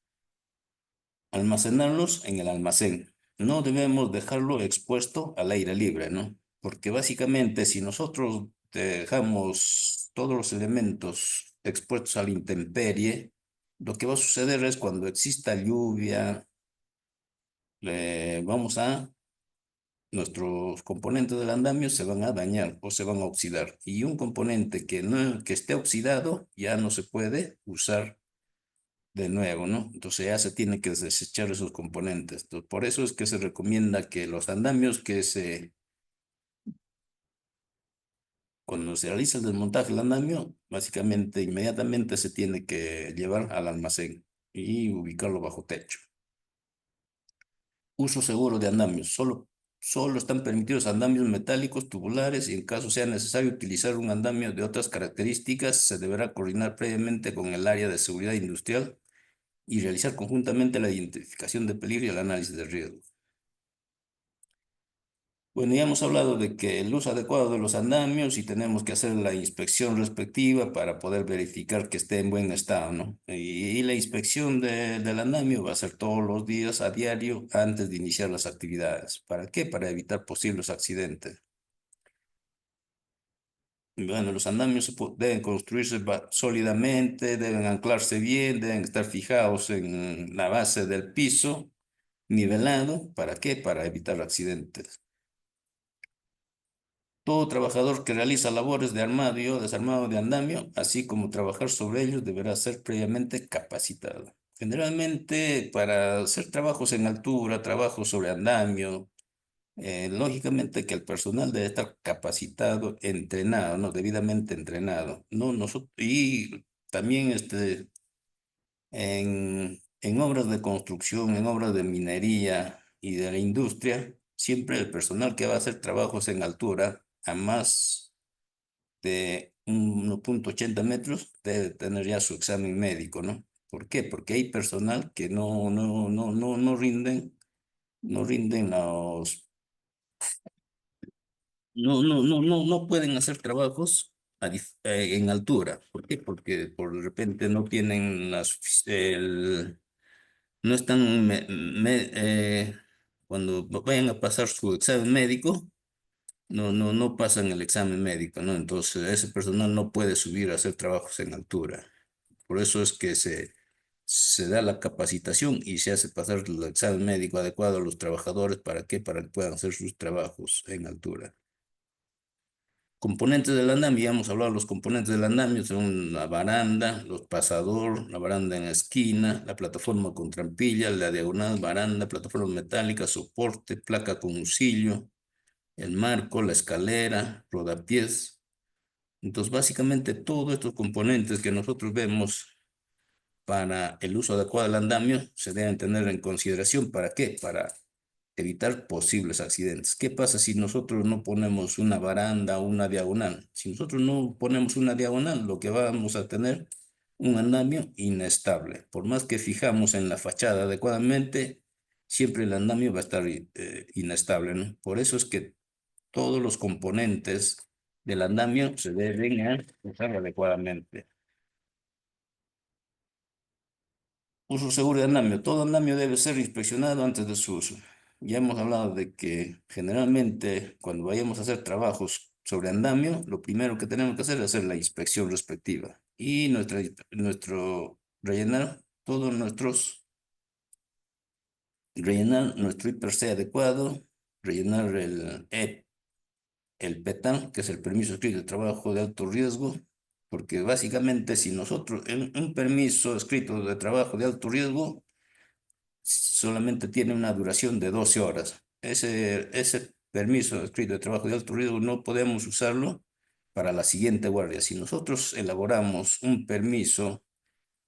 almacenarlos en el almacén. No debemos dejarlo expuesto al aire libre, ¿no? Porque básicamente si nosotros dejamos todos los elementos expuestos a la intemperie, lo que va a suceder es cuando exista lluvia, vamos a, nuestros componentes del andamio se van a dañar o se van a oxidar. Y un componente que esté oxidado ya no se puede usar de nuevo, ¿no? Entonces ya se tiene que desechar esos componentes. Entonces, por eso es que se recomienda que los andamios cuando se realiza el desmontaje del andamio, básicamente inmediatamente se tiene que llevar al almacén y ubicarlo bajo techo. Uso seguro de andamios. Solo están permitidos andamios metálicos tubulares y en caso sea necesario utilizar un andamio de otras características, se deberá coordinar previamente con el área de seguridad industrial y realizar conjuntamente la identificación de peligro y el análisis de riesgo. Bueno, ya hemos hablado de que el uso adecuado de los andamios y tenemos que hacer la inspección respectiva para poder verificar que esté en buen estado, ¿no? Y la inspección del andamio va a ser todos los días a diario antes de iniciar las actividades. ¿Para qué? Para evitar posibles accidentes. Bueno, los andamios deben construirse sólidamente, deben anclarse bien, deben estar fijados en la base del piso, nivelado. ¿Para qué? Para evitar accidentes. Todo trabajador que realiza labores de armadio, desarmado de andamio, así como trabajar sobre ellos, deberá ser previamente capacitado. Generalmente, para hacer trabajos en altura, trabajos sobre andamio, lógicamente que el personal debe estar capacitado, entrenado, ¿no? Debidamente entrenado. No, y también en obras de construcción, en obras de minería y de la industria, siempre el personal que va a hacer trabajos en altura, a más de 1,80 metros, debe tener ya su examen médico, ¿no? ¿Por qué? Porque hay personal que no rinden no pueden hacer trabajos en altura. ¿Por qué? Porque por de repente no tienen no están, cuando vayan a pasar su examen médico, no pasan el examen médico, ¿no? Entonces ese personal no puede subir a hacer trabajos en altura. Por eso es que se da la capacitación y se hace pasar el examen médico adecuado a los trabajadores. ¿Para qué? Para que puedan hacer sus trabajos en altura. Componentes del andamio, ya hemos hablado de los componentes del andamio, son la baranda, los pasador, la baranda en la esquina, la plataforma con trampilla, la diagonal, baranda, plataforma metálica, soporte, placa con usillo, el marco, la escalera, rodapiés. Entonces, básicamente todos estos componentes que nosotros vemos para el uso adecuado del andamio se deben tener en consideración. ¿Para qué? Para evitar posibles accidentes. ¿Qué pasa si nosotros no ponemos una baranda o una diagonal? Si nosotros no ponemos una diagonal, lo que vamos a tener un andamio inestable. Por más que fijamos en la fachada adecuadamente, siempre el andamio va a estar inestable, ¿no? Por eso es que todos los componentes del andamio se deben usar adecuadamente. Uso seguro de andamio. Todo andamio debe ser inspeccionado antes de su uso. Ya hemos hablado de que generalmente cuando vayamos a hacer trabajos sobre andamio, lo primero que tenemos que hacer es hacer la inspección respectiva y todos rellenar nuestro IPRC adecuado, rellenar el PETAN, que es el permiso escrito de trabajo de alto riesgo, porque básicamente si nosotros, un permiso escrito de trabajo de alto riesgo, solamente tiene una duración de 12 horas. Ese permiso escrito de trabajo de alto riesgo no podemos usarlo para la siguiente guardia. Si nosotros elaboramos un permiso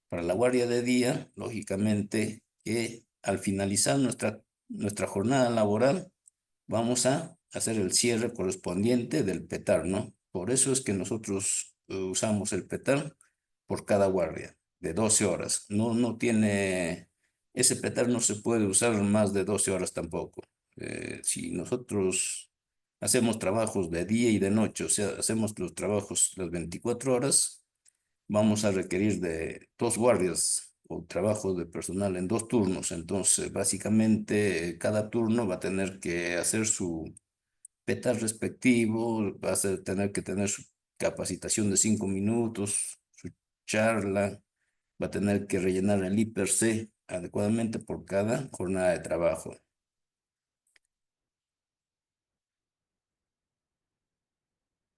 para la guardia de día, lógicamente que al finalizar nuestra jornada laboral, vamos a hacer el cierre correspondiente del PETAR, ¿no? Por eso es que nosotros usamos el PETAR por cada guardia, de 12 horas. Ese PETAR no se puede usar más de 12 horas tampoco. Si nosotros hacemos trabajos de día y de noche, o sea, hacemos los trabajos las 24 horas, vamos a requerir de dos guardias o trabajo de personal en dos turnos. Entonces, básicamente, cada turno va a tener que hacer su PETA respectivo, tener que tener su capacitación de 5 minutos, su charla, va a tener que rellenar el IPRC adecuadamente por cada jornada de trabajo.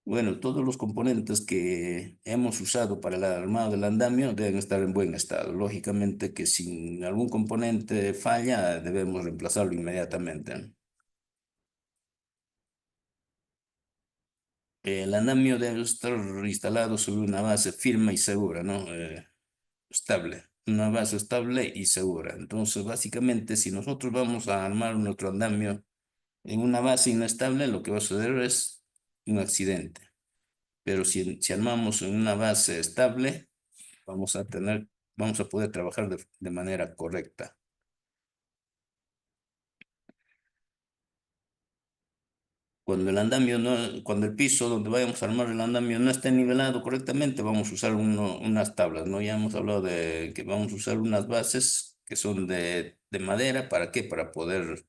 Bueno, todos los componentes que hemos usado para el armado del andamio deben estar en buen estado. Lógicamente que si algún componente falla, debemos reemplazarlo inmediatamente. El andamio debe estar instalado sobre una base firme y segura, ¿no? Estable, una base estable y segura. Entonces, básicamente, si nosotros vamos a armar nuestro andamio en una base inestable, lo que va a suceder es un accidente. Pero si armamos en una base estable, vamos a poder trabajar de manera correcta. Cuando el piso donde vayamos a armar el andamio no esté nivelado correctamente, vamos a usar unas tablas, ¿no? Ya hemos hablado de que vamos a usar unas bases que son de madera. ¿Para qué? Para poder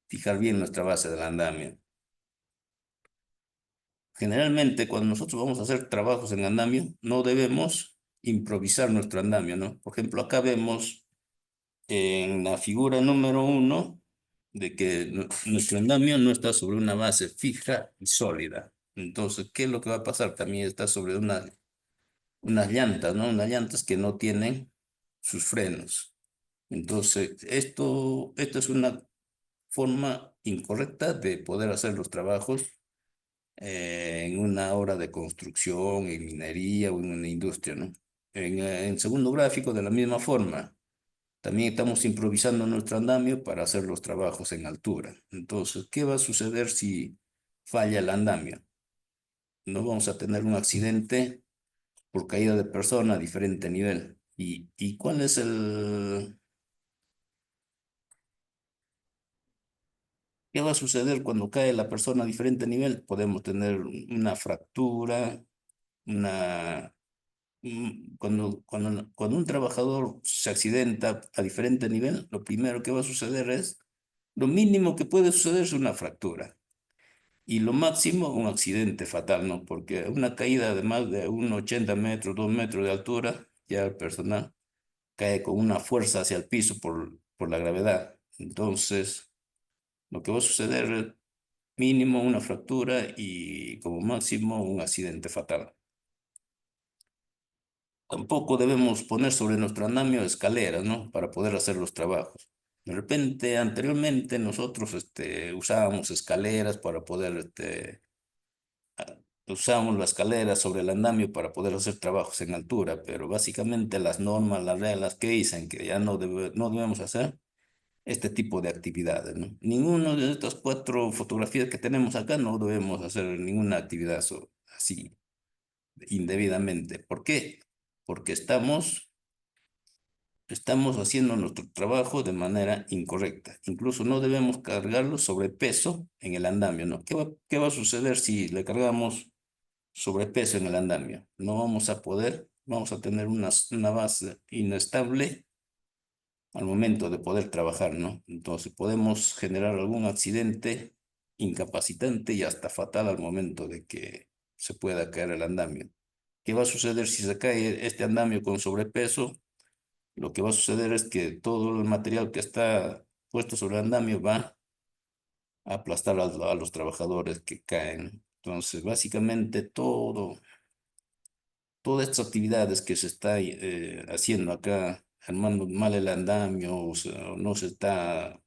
fijar bien nuestra base del andamio. Generalmente, cuando nosotros vamos a hacer trabajos en andamio, no debemos improvisar nuestro andamio, ¿no? Por ejemplo, acá vemos en la figura número 1 de que nuestro andamio no está sobre una base fija y sólida. Entonces, ¿qué es lo que va a pasar? También está sobre unas llantas, ¿no? Unas llantas que no tienen sus frenos. Entonces, esto es una forma incorrecta de poder hacer los trabajos en una obra de construcción, en minería o en una industria, ¿no? En segundo gráfico, de la misma forma. También estamos improvisando nuestro andamio para hacer los trabajos en altura. Entonces, ¿qué va a suceder si falla el andamio? No vamos a tener un accidente por caída de persona a diferente nivel. ¿Y cuál es qué va a suceder cuando cae la persona a diferente nivel? Podemos tener una fractura, una, cuando un trabajador se accidenta a diferente nivel, lo primero que va a suceder es, lo mínimo que puede suceder es una fractura. Y lo máximo, un accidente fatal, ¿no? Porque una caída de más de 1,80 metros, 2 metros de altura, ya el personal cae con una fuerza hacia el piso por la gravedad. Entonces, lo que va a suceder es mínimo una fractura y como máximo un accidente fatal. Tampoco debemos poner sobre nuestro andamio escaleras, ¿no? Para poder hacer los trabajos. De repente, anteriormente nosotros usábamos escaleras para poder usamos la escalera sobre el andamio para poder hacer trabajos en altura, pero básicamente las normas, las reglas que dicen que ya no debemos hacer este tipo de actividades, ¿no? Ninguno de estas 4 fotografías que tenemos acá no debemos hacer ninguna actividad así indebidamente. ¿Por qué? Porque estamos haciendo nuestro trabajo de manera incorrecta. Incluso no debemos cargarlo sobre peso en el andamio, ¿no? ¿Qué va a suceder si le cargamos sobrepeso en el andamio. No vamos a poder, vamos a tener una base inestable al momento de poder trabajar, ¿no? Entonces podemos generar algún accidente incapacitante y hasta fatal al momento de que se pueda caer el andamio. ¿Qué va a suceder si se cae este andamio con sobrepeso? Lo que va a suceder es que todo el material que está puesto sobre el andamio va a aplastar a los trabajadores que caen. Entonces, básicamente todas estas actividades que se está haciendo acá, armando mal el andamio, o sea, no se está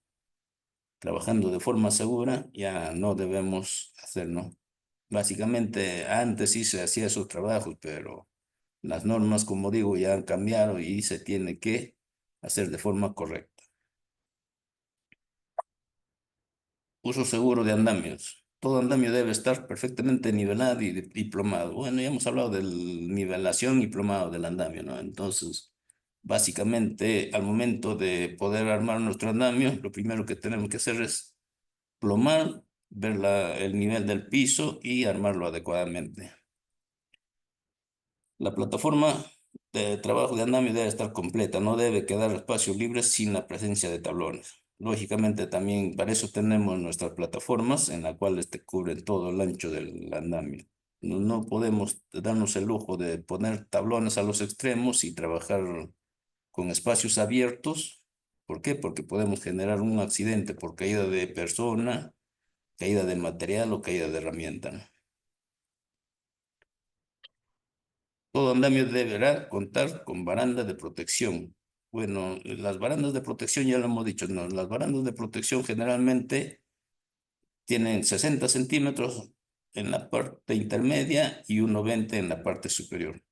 trabajando de forma segura, ya no debemos hacer, ¿no? Básicamente, antes sí se hacía esos trabajos, pero las normas, como digo, ya han cambiado y se tiene que hacer de forma correcta. Uso seguro de andamios. Todo andamio debe estar perfectamente nivelado y plomado. Bueno, ya hemos hablado de nivelación y plomado del andamio, ¿no? Entonces, básicamente, al momento de poder armar nuestro andamio, lo primero que tenemos que hacer es plomar, ver el nivel del piso y armarlo adecuadamente. La plataforma de trabajo de andamio debe estar completa, no debe quedar espacios libres sin la presencia de tablones. Lógicamente también para eso tenemos nuestras plataformas en las cuales te cubren todo el ancho del andamio. No podemos darnos el lujo de poner tablones a los extremos y trabajar con espacios abiertos. ¿Por qué? Porque podemos generar un accidente por caída de persona, caída de material o caída de herramienta, ¿no? Todo andamio deberá contar con baranda de protección. Bueno, las barandas de protección ya lo hemos dicho, no, las barandas de protección generalmente tienen 60 centímetros en la parte intermedia y 1,20 en la parte superior.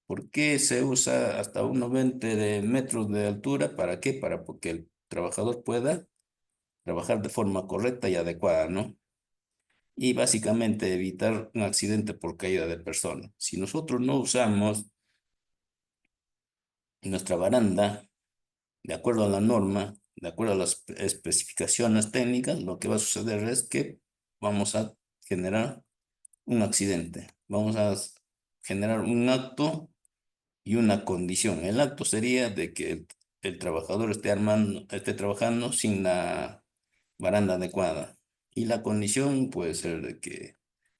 ¿Por qué se usa hasta 1,20 de metros de altura? ¿Para qué? Para que el trabajador pueda trabajar de forma correcta y adecuada, ¿no? Y básicamente evitar un accidente por caída de persona. Si nosotros no usamos nuestra baranda, de acuerdo a la norma, de acuerdo a las especificaciones técnicas, lo que va a suceder es que vamos a generar un accidente. Vamos a generar un acto y una condición. El acto sería de que el trabajador esté trabajando sin la baranda adecuada. Y la condición puede ser de que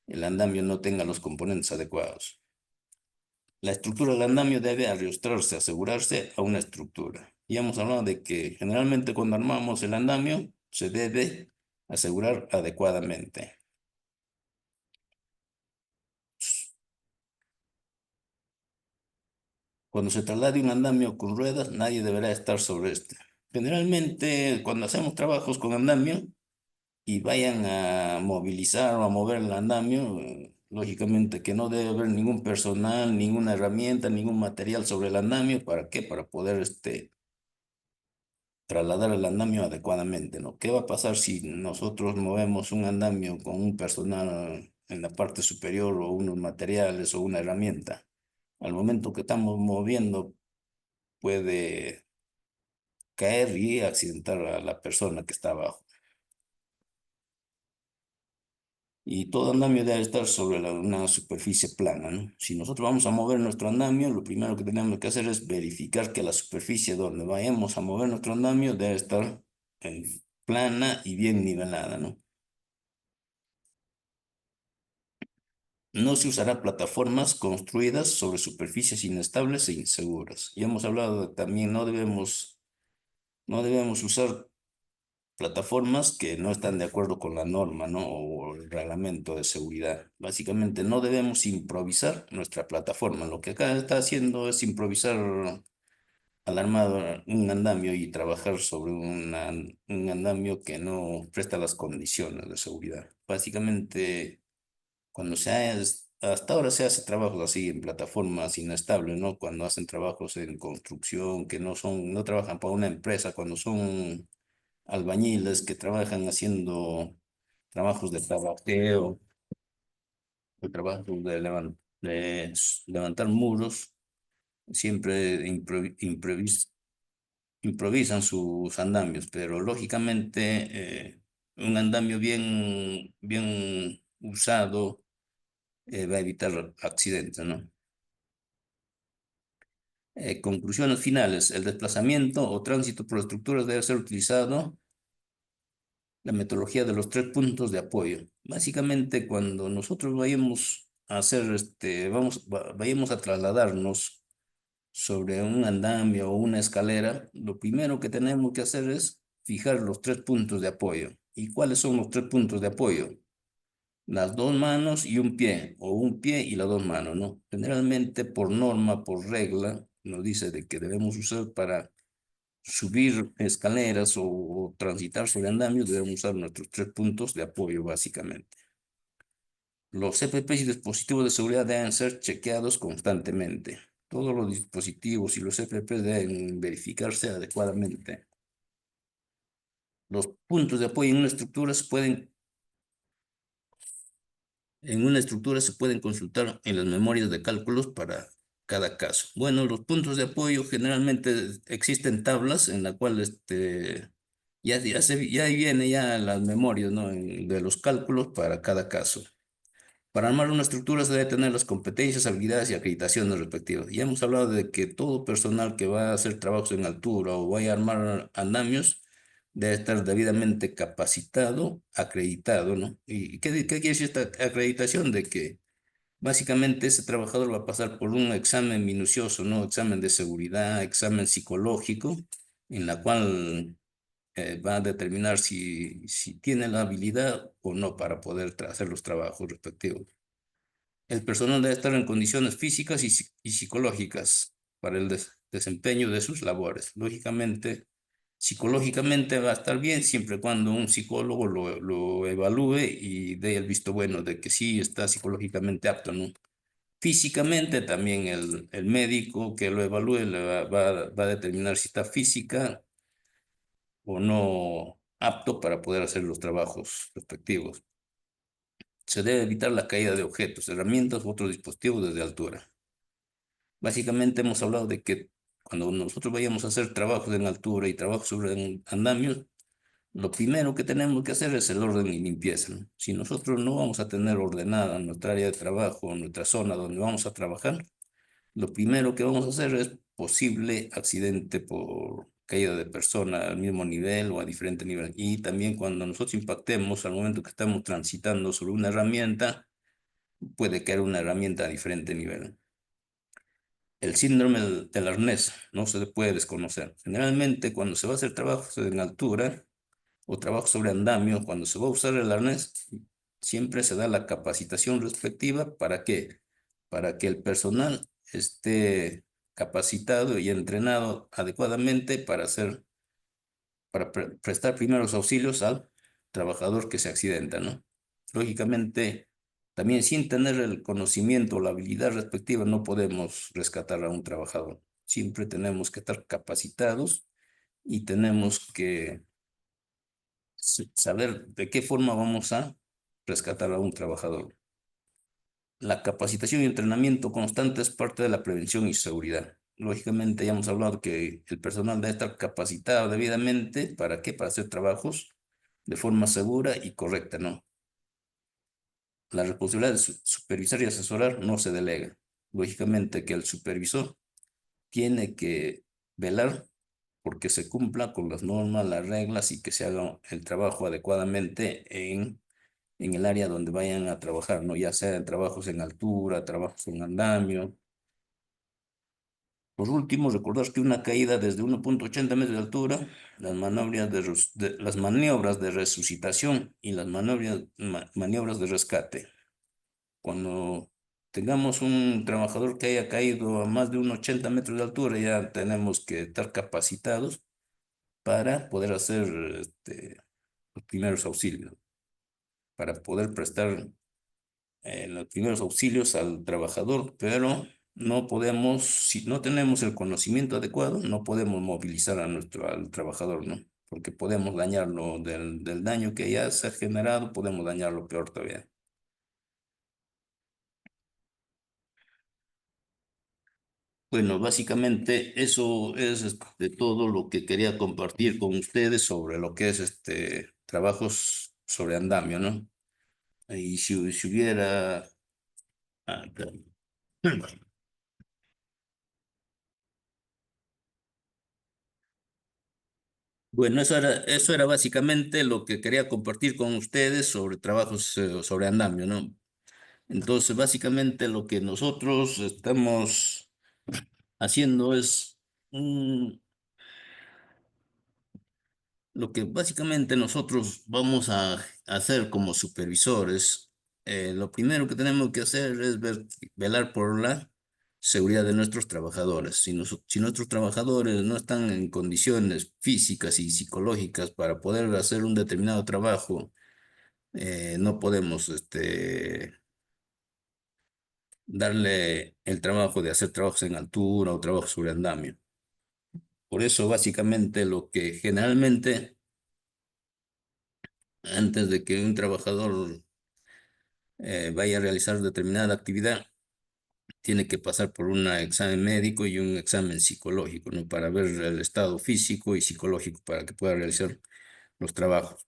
el andamio no tenga los componentes adecuados. La estructura del andamio debe arrastrarse, asegurarse a una estructura. Ya hemos hablado de que generalmente cuando armamos el andamio se debe asegurar adecuadamente. Cuando se traslade un andamio con ruedas, nadie deberá estar sobre este. Generalmente, cuando hacemos trabajos con andamio y vayan a movilizar o a mover el andamio, lógicamente que no debe haber ningún personal, ninguna herramienta, ningún material sobre el andamio. ¿Para qué? Para poder trasladar el andamio adecuadamente, ¿no? ¿Qué va a pasar si nosotros movemos un andamio con un personal en la parte superior o unos materiales o una herramienta? Al momento que estamos moviendo puede caer y accidentar a la persona que está abajo. Y todo andamio debe estar sobre una superficie plana, ¿no? Si nosotros vamos a mover nuestro andamio, lo primero que tenemos que hacer es verificar que la superficie donde vayamos a mover nuestro andamio debe estar plana y bien nivelada, ¿no? No se usará plataformas construidas sobre superficies inestables e inseguras. Ya hemos hablado también, no debemos usar plataformas que no están de acuerdo con la norma, ¿no? O el reglamento de seguridad. Básicamente, no debemos improvisar nuestra plataforma. Lo que acá está haciendo es improvisar al armado un andamio y trabajar sobre un andamio que no presta las condiciones de seguridad. Básicamente, hasta ahora se hace trabajos así en plataformas inestables, ¿no? Cuando hacen trabajos en construcción que no trabajan para una empresa, cuando son albañiles que trabajan haciendo trabajos de tablateo, de trabajos de levantar muros, siempre improvisan sus andamios, pero lógicamente un andamio bien usado va a evitar accidentes, ¿no? Conclusiones finales. El desplazamiento o tránsito por estructuras debe ser utilizado la metodología de los 3 puntos de apoyo. Básicamente, cuando nosotros vayamos a hacer, vayamos a trasladarnos sobre un andamio o una escalera, lo primero que tenemos que hacer es fijar los 3 puntos de apoyo. ¿Y cuáles son los 3 puntos de apoyo? Las dos manos y un pie, o un pie y las dos manos, ¿no? Generalmente, por norma, por regla, nos dice de que debemos usar para subir escaleras o transitar sobre andamios, debemos usar nuestros 3 puntos de apoyo, básicamente. Los EPPs y dispositivos de seguridad deben ser chequeados constantemente. Todos los dispositivos y los EPPs deben verificarse adecuadamente. Los puntos de apoyo en una estructura se pueden consultar en las memorias de cálculos para cada caso. Bueno, los puntos de apoyo generalmente existen tablas en la cual ya viene ya las memorias, ¿no? De los cálculos para cada caso. Para armar una estructura se debe tener las competencias, habilidades y acreditaciones respectivas. Ya hemos hablado de que todo personal que va a hacer trabajos en altura o vaya a armar andamios debe estar debidamente capacitado, acreditado, ¿no? ¿Y qué quiere decir esta acreditación? De que básicamente ese trabajador va a pasar por un examen minucioso, ¿no? Examen de seguridad, examen psicológico, en la cual va a determinar si tiene la habilidad o no para poder hacer los trabajos respectivos. El personal debe estar en condiciones físicas y psicológicas para el desempeño de sus labores. Lógicamente, psicológicamente va a estar bien siempre y cuando un psicólogo lo evalúe y dé el visto bueno de que sí está psicológicamente apto, ¿no? Físicamente también el médico que lo evalúe va a determinar si está física o no apto para poder hacer los trabajos respectivos. Se debe evitar la caída de objetos, herramientas u otros dispositivos desde altura. Básicamente hemos hablado de que cuando nosotros vayamos a hacer trabajos en altura y trabajos sobre andamios, lo primero que tenemos que hacer es el orden y limpieza, ¿no? Si nosotros no vamos a tener ordenada nuestra área de trabajo, nuestra zona donde vamos a trabajar, lo primero que vamos a hacer es posible accidente por caída de persona al mismo nivel o a diferente nivel. Y también cuando nosotros impactemos al momento que estamos transitando sobre una herramienta, puede caer una herramienta a diferente nivel. El síndrome del arnés no se le puede desconocer. Generalmente, cuando se va a hacer trabajos en altura o trabajo sobre andamio, cuando se va a usar el arnés, siempre se da la capacitación respectiva. ¿Para qué? Para que el personal esté capacitado y entrenado adecuadamente para prestar primeros auxilios al trabajador que se accidenta, ¿no? Lógicamente, también sin tener el conocimiento o la habilidad respectiva, no podemos rescatar a un trabajador. Siempre tenemos que estar capacitados y tenemos que saber de qué forma vamos a rescatar a un trabajador. La capacitación y entrenamiento constante es parte de la prevención y seguridad. Lógicamente, ya hemos hablado que el personal debe estar capacitado debidamente. ¿Para qué? Para hacer trabajos de forma segura y correcta, ¿no? La responsabilidad de supervisar y asesorar no se delega. Lógicamente que el supervisor tiene que velar porque se cumpla con las normas, las reglas y que se haga el trabajo adecuadamente en el área donde vayan a trabajar, ¿no? Ya sea en trabajos en altura, trabajos en andamio. Por último, recordar que una caída desde 1,80 metros de altura, las maniobras de resucitación y las maniobras de rescate. Cuando tengamos un trabajador que haya caído a más de 80 metros de altura, ya tenemos que estar capacitados para poder hacer los primeros auxilios, para poder prestar los primeros auxilios al trabajador, pero no podemos, si no tenemos el conocimiento adecuado, no podemos movilizar al trabajador, ¿no? Porque podemos dañarlo del daño que ya se ha generado, podemos dañarlo peor todavía. Bueno, básicamente eso es todo lo que quería compartir con ustedes sobre lo que es trabajos sobre andamio, ¿no? Y si hubiera Ah, claro. Bueno, eso era básicamente lo que quería compartir con ustedes sobre trabajos sobre andamio, ¿no? Entonces, básicamente lo que nosotros estamos haciendo es lo que básicamente nosotros vamos a hacer como supervisores. Lo primero que tenemos que hacer es velar por la seguridad de nuestros trabajadores. Si nuestros trabajadores no están en condiciones físicas y psicológicas para poder hacer un determinado trabajo, no podemos darle el trabajo de hacer trabajos en altura o trabajos sobre andamio. Por eso, básicamente, lo que generalmente, antes de que un trabajador vaya a realizar determinada actividad, tiene que pasar por un examen médico y un examen psicológico, ¿no? Para ver el estado físico y psicológico para que pueda realizar los trabajos.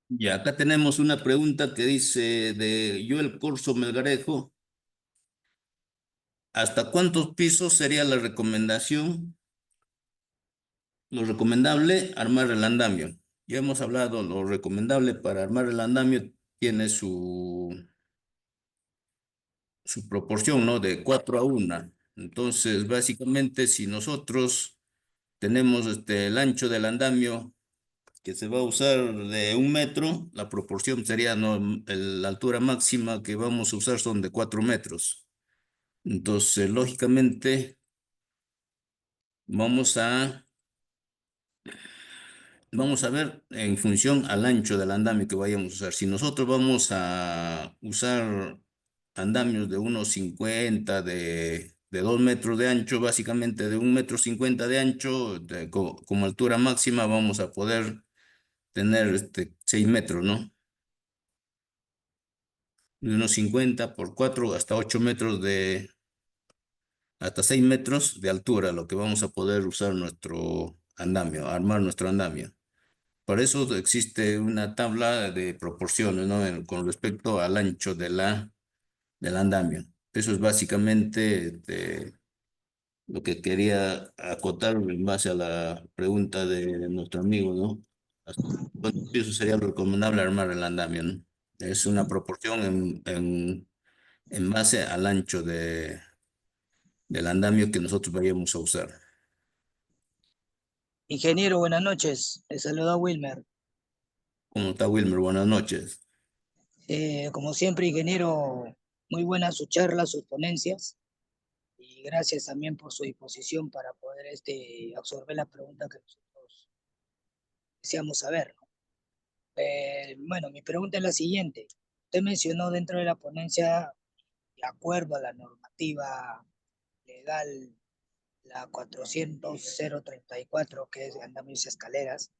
Y acá tenemos una pregunta que dice de Joel Corso Melgarejo: ¿hasta cuántos pisos sería la recomendación, lo recomendable armar el andamio? Ya hemos hablado, lo recomendable para armar el andamio tiene su proporción, ¿no? De 4 a 1. Entonces, básicamente, si nosotros tenemos el ancho del andamio que se va a usar de 1 metro, la proporción sería, ¿no? La altura máxima que vamos a usar son de 4 metros. Entonces, lógicamente, vamos a Vamos a ver en función al ancho del andamio que vayamos a usar. Si nosotros vamos a usar andamios de 1,50, de 2 metros de ancho, básicamente de 1,50 m de ancho, como altura máxima vamos a poder tener 6 metros, ¿no? De 1,50 por 4 hasta 8 metros hasta 6 metros de altura, lo que vamos a poder usar nuestro andamio, armar nuestro andamio. Por eso existe una tabla de proporciones, ¿no? Con respecto al ancho del andamio. Eso es básicamente lo que quería acotar en base a la pregunta de nuestro amigo, ¿no? ¿Hasta ¿Cuántos pisos sería lo recomendable armar el andamio, ¿no? Es una proporción en base al ancho del andamio que nosotros vayamos a usar. Ingeniero, buenas noches. Le saluda Wilmer. ¿Cómo está, Wilmer? Buenas noches. Como siempre, ingeniero, muy buenas sus charlas, sus ponencias, y gracias también por su disposición para poder absorber la pregunta que nosotros deseamos saber, ¿no? Bueno, mi pregunta es la siguiente. Usted mencionó dentro de la ponencia, de acuerdo a la normativa legal, la 400.034, que es de andamios y escaleras,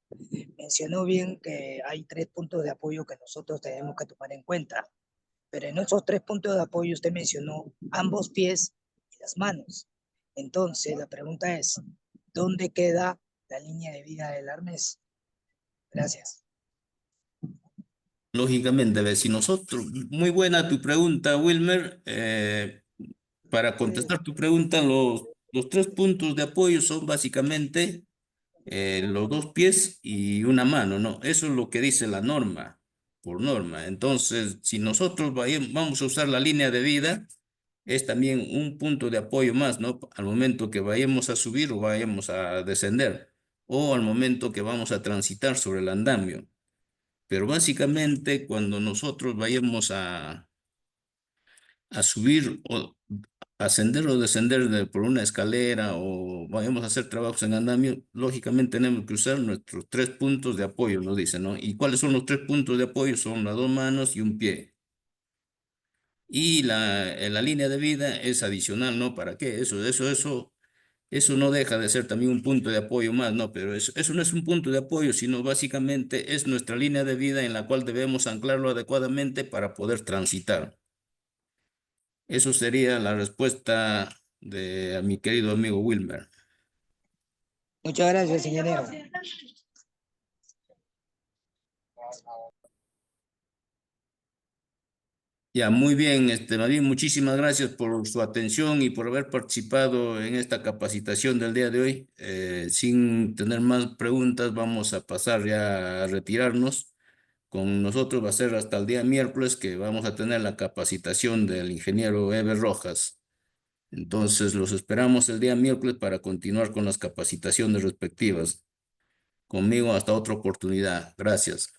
mencionó bien que hay 3 puntos de apoyo que nosotros tenemos que tomar en cuenta, pero en esos 3 puntos de apoyo usted mencionó ambos pies y las manos. Entonces, la pregunta es, ¿dónde queda la línea de vida del arnés? Gracias. Lógicamente, si nosotros, muy buena tu pregunta, Wilmer. Para contestar tu pregunta, los 3 puntos de apoyo son básicamente los 2 pies y una mano, ¿no? Eso es lo que dice la norma, por norma. Entonces, si nosotros vamos a usar la línea de vida, es también un punto de apoyo más, ¿no? Al momento que vayamos a subir o vayamos a descender, o al momento que vamos a transitar sobre el andamio. Pero básicamente, cuando nosotros vayamos a subir o ascender o descender por una escalera o vayamos a hacer trabajos en andamio, lógicamente tenemos que usar nuestros 3 puntos de apoyo, nos dice, ¿no? ¿Y cuáles son los 3 puntos de apoyo? Son las 2 manos y un pie. Y la línea de vida es adicional, ¿no? ¿Para qué? Eso no deja de ser también un punto de apoyo más, ¿no? Pero eso no es un punto de apoyo, sino básicamente es nuestra línea de vida en la cual debemos anclarlo adecuadamente para poder transitar. Eso sería la respuesta a mi querido amigo Wilmer. Muchas gracias, ingeniero. Ya, muy bien, más bien, muchísimas gracias por su atención y por haber participado en esta capacitación del día de hoy. Sin tener más preguntas, vamos a pasar ya a retirarnos. Con nosotros va a ser hasta el día miércoles que vamos a tener la capacitación del ingeniero Eber Rojas. Entonces, los esperamos el día miércoles para continuar con las capacitaciones respectivas. Conmigo hasta otra oportunidad. Gracias.